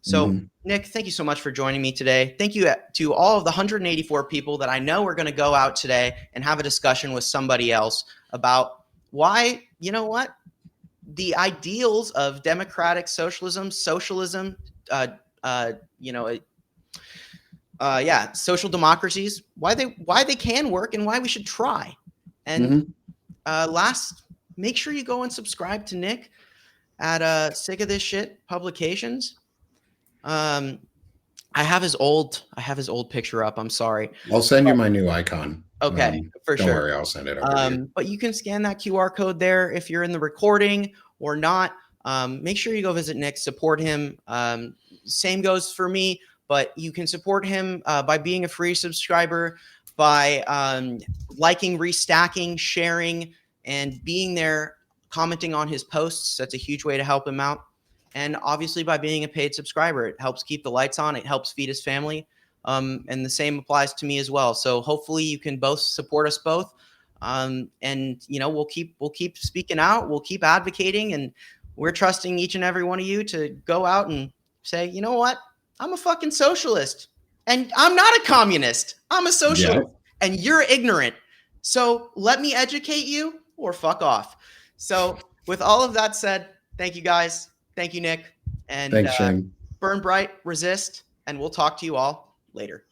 Speaker 2: So, Nick, thank you so much for joining me today. Thank you to all of the 184 people that I know are going to go out today and have a discussion with somebody else about why, the ideals of democratic socialism, social democracies, why they can work and why we should try. And last, make sure you go and subscribe to Nick at Sick of This Shit Publications. I have his old picture up. I'm sorry.
Speaker 1: I'll send you my new icon.
Speaker 2: Okay, for
Speaker 1: Don't
Speaker 2: sure.
Speaker 1: worry, I'll send it over to you.
Speaker 2: But you can scan that QR code there if you're in the recording or not. Make sure you go visit Nick, support him. Same goes for me, but you can support him by being a free subscriber, by liking, restacking, sharing, and being there, commenting on his posts. That's a huge way to help him out. And obviously by being a paid subscriber, it helps keep the lights on. It helps feed his family. And the same applies to me as well. So hopefully you can both support us both. And we'll keep speaking out. We'll keep advocating, and we're trusting each and every one of you to go out and say, you know what? I'm a fucking socialist, and I'm not a communist. I'm a socialist, and you're ignorant. So let me educate you, or fuck off. So with all of that said, thank you guys. Thank you, Nick. And
Speaker 1: Thanks, Shane.
Speaker 2: burn bright, resist, and we'll talk to you all later.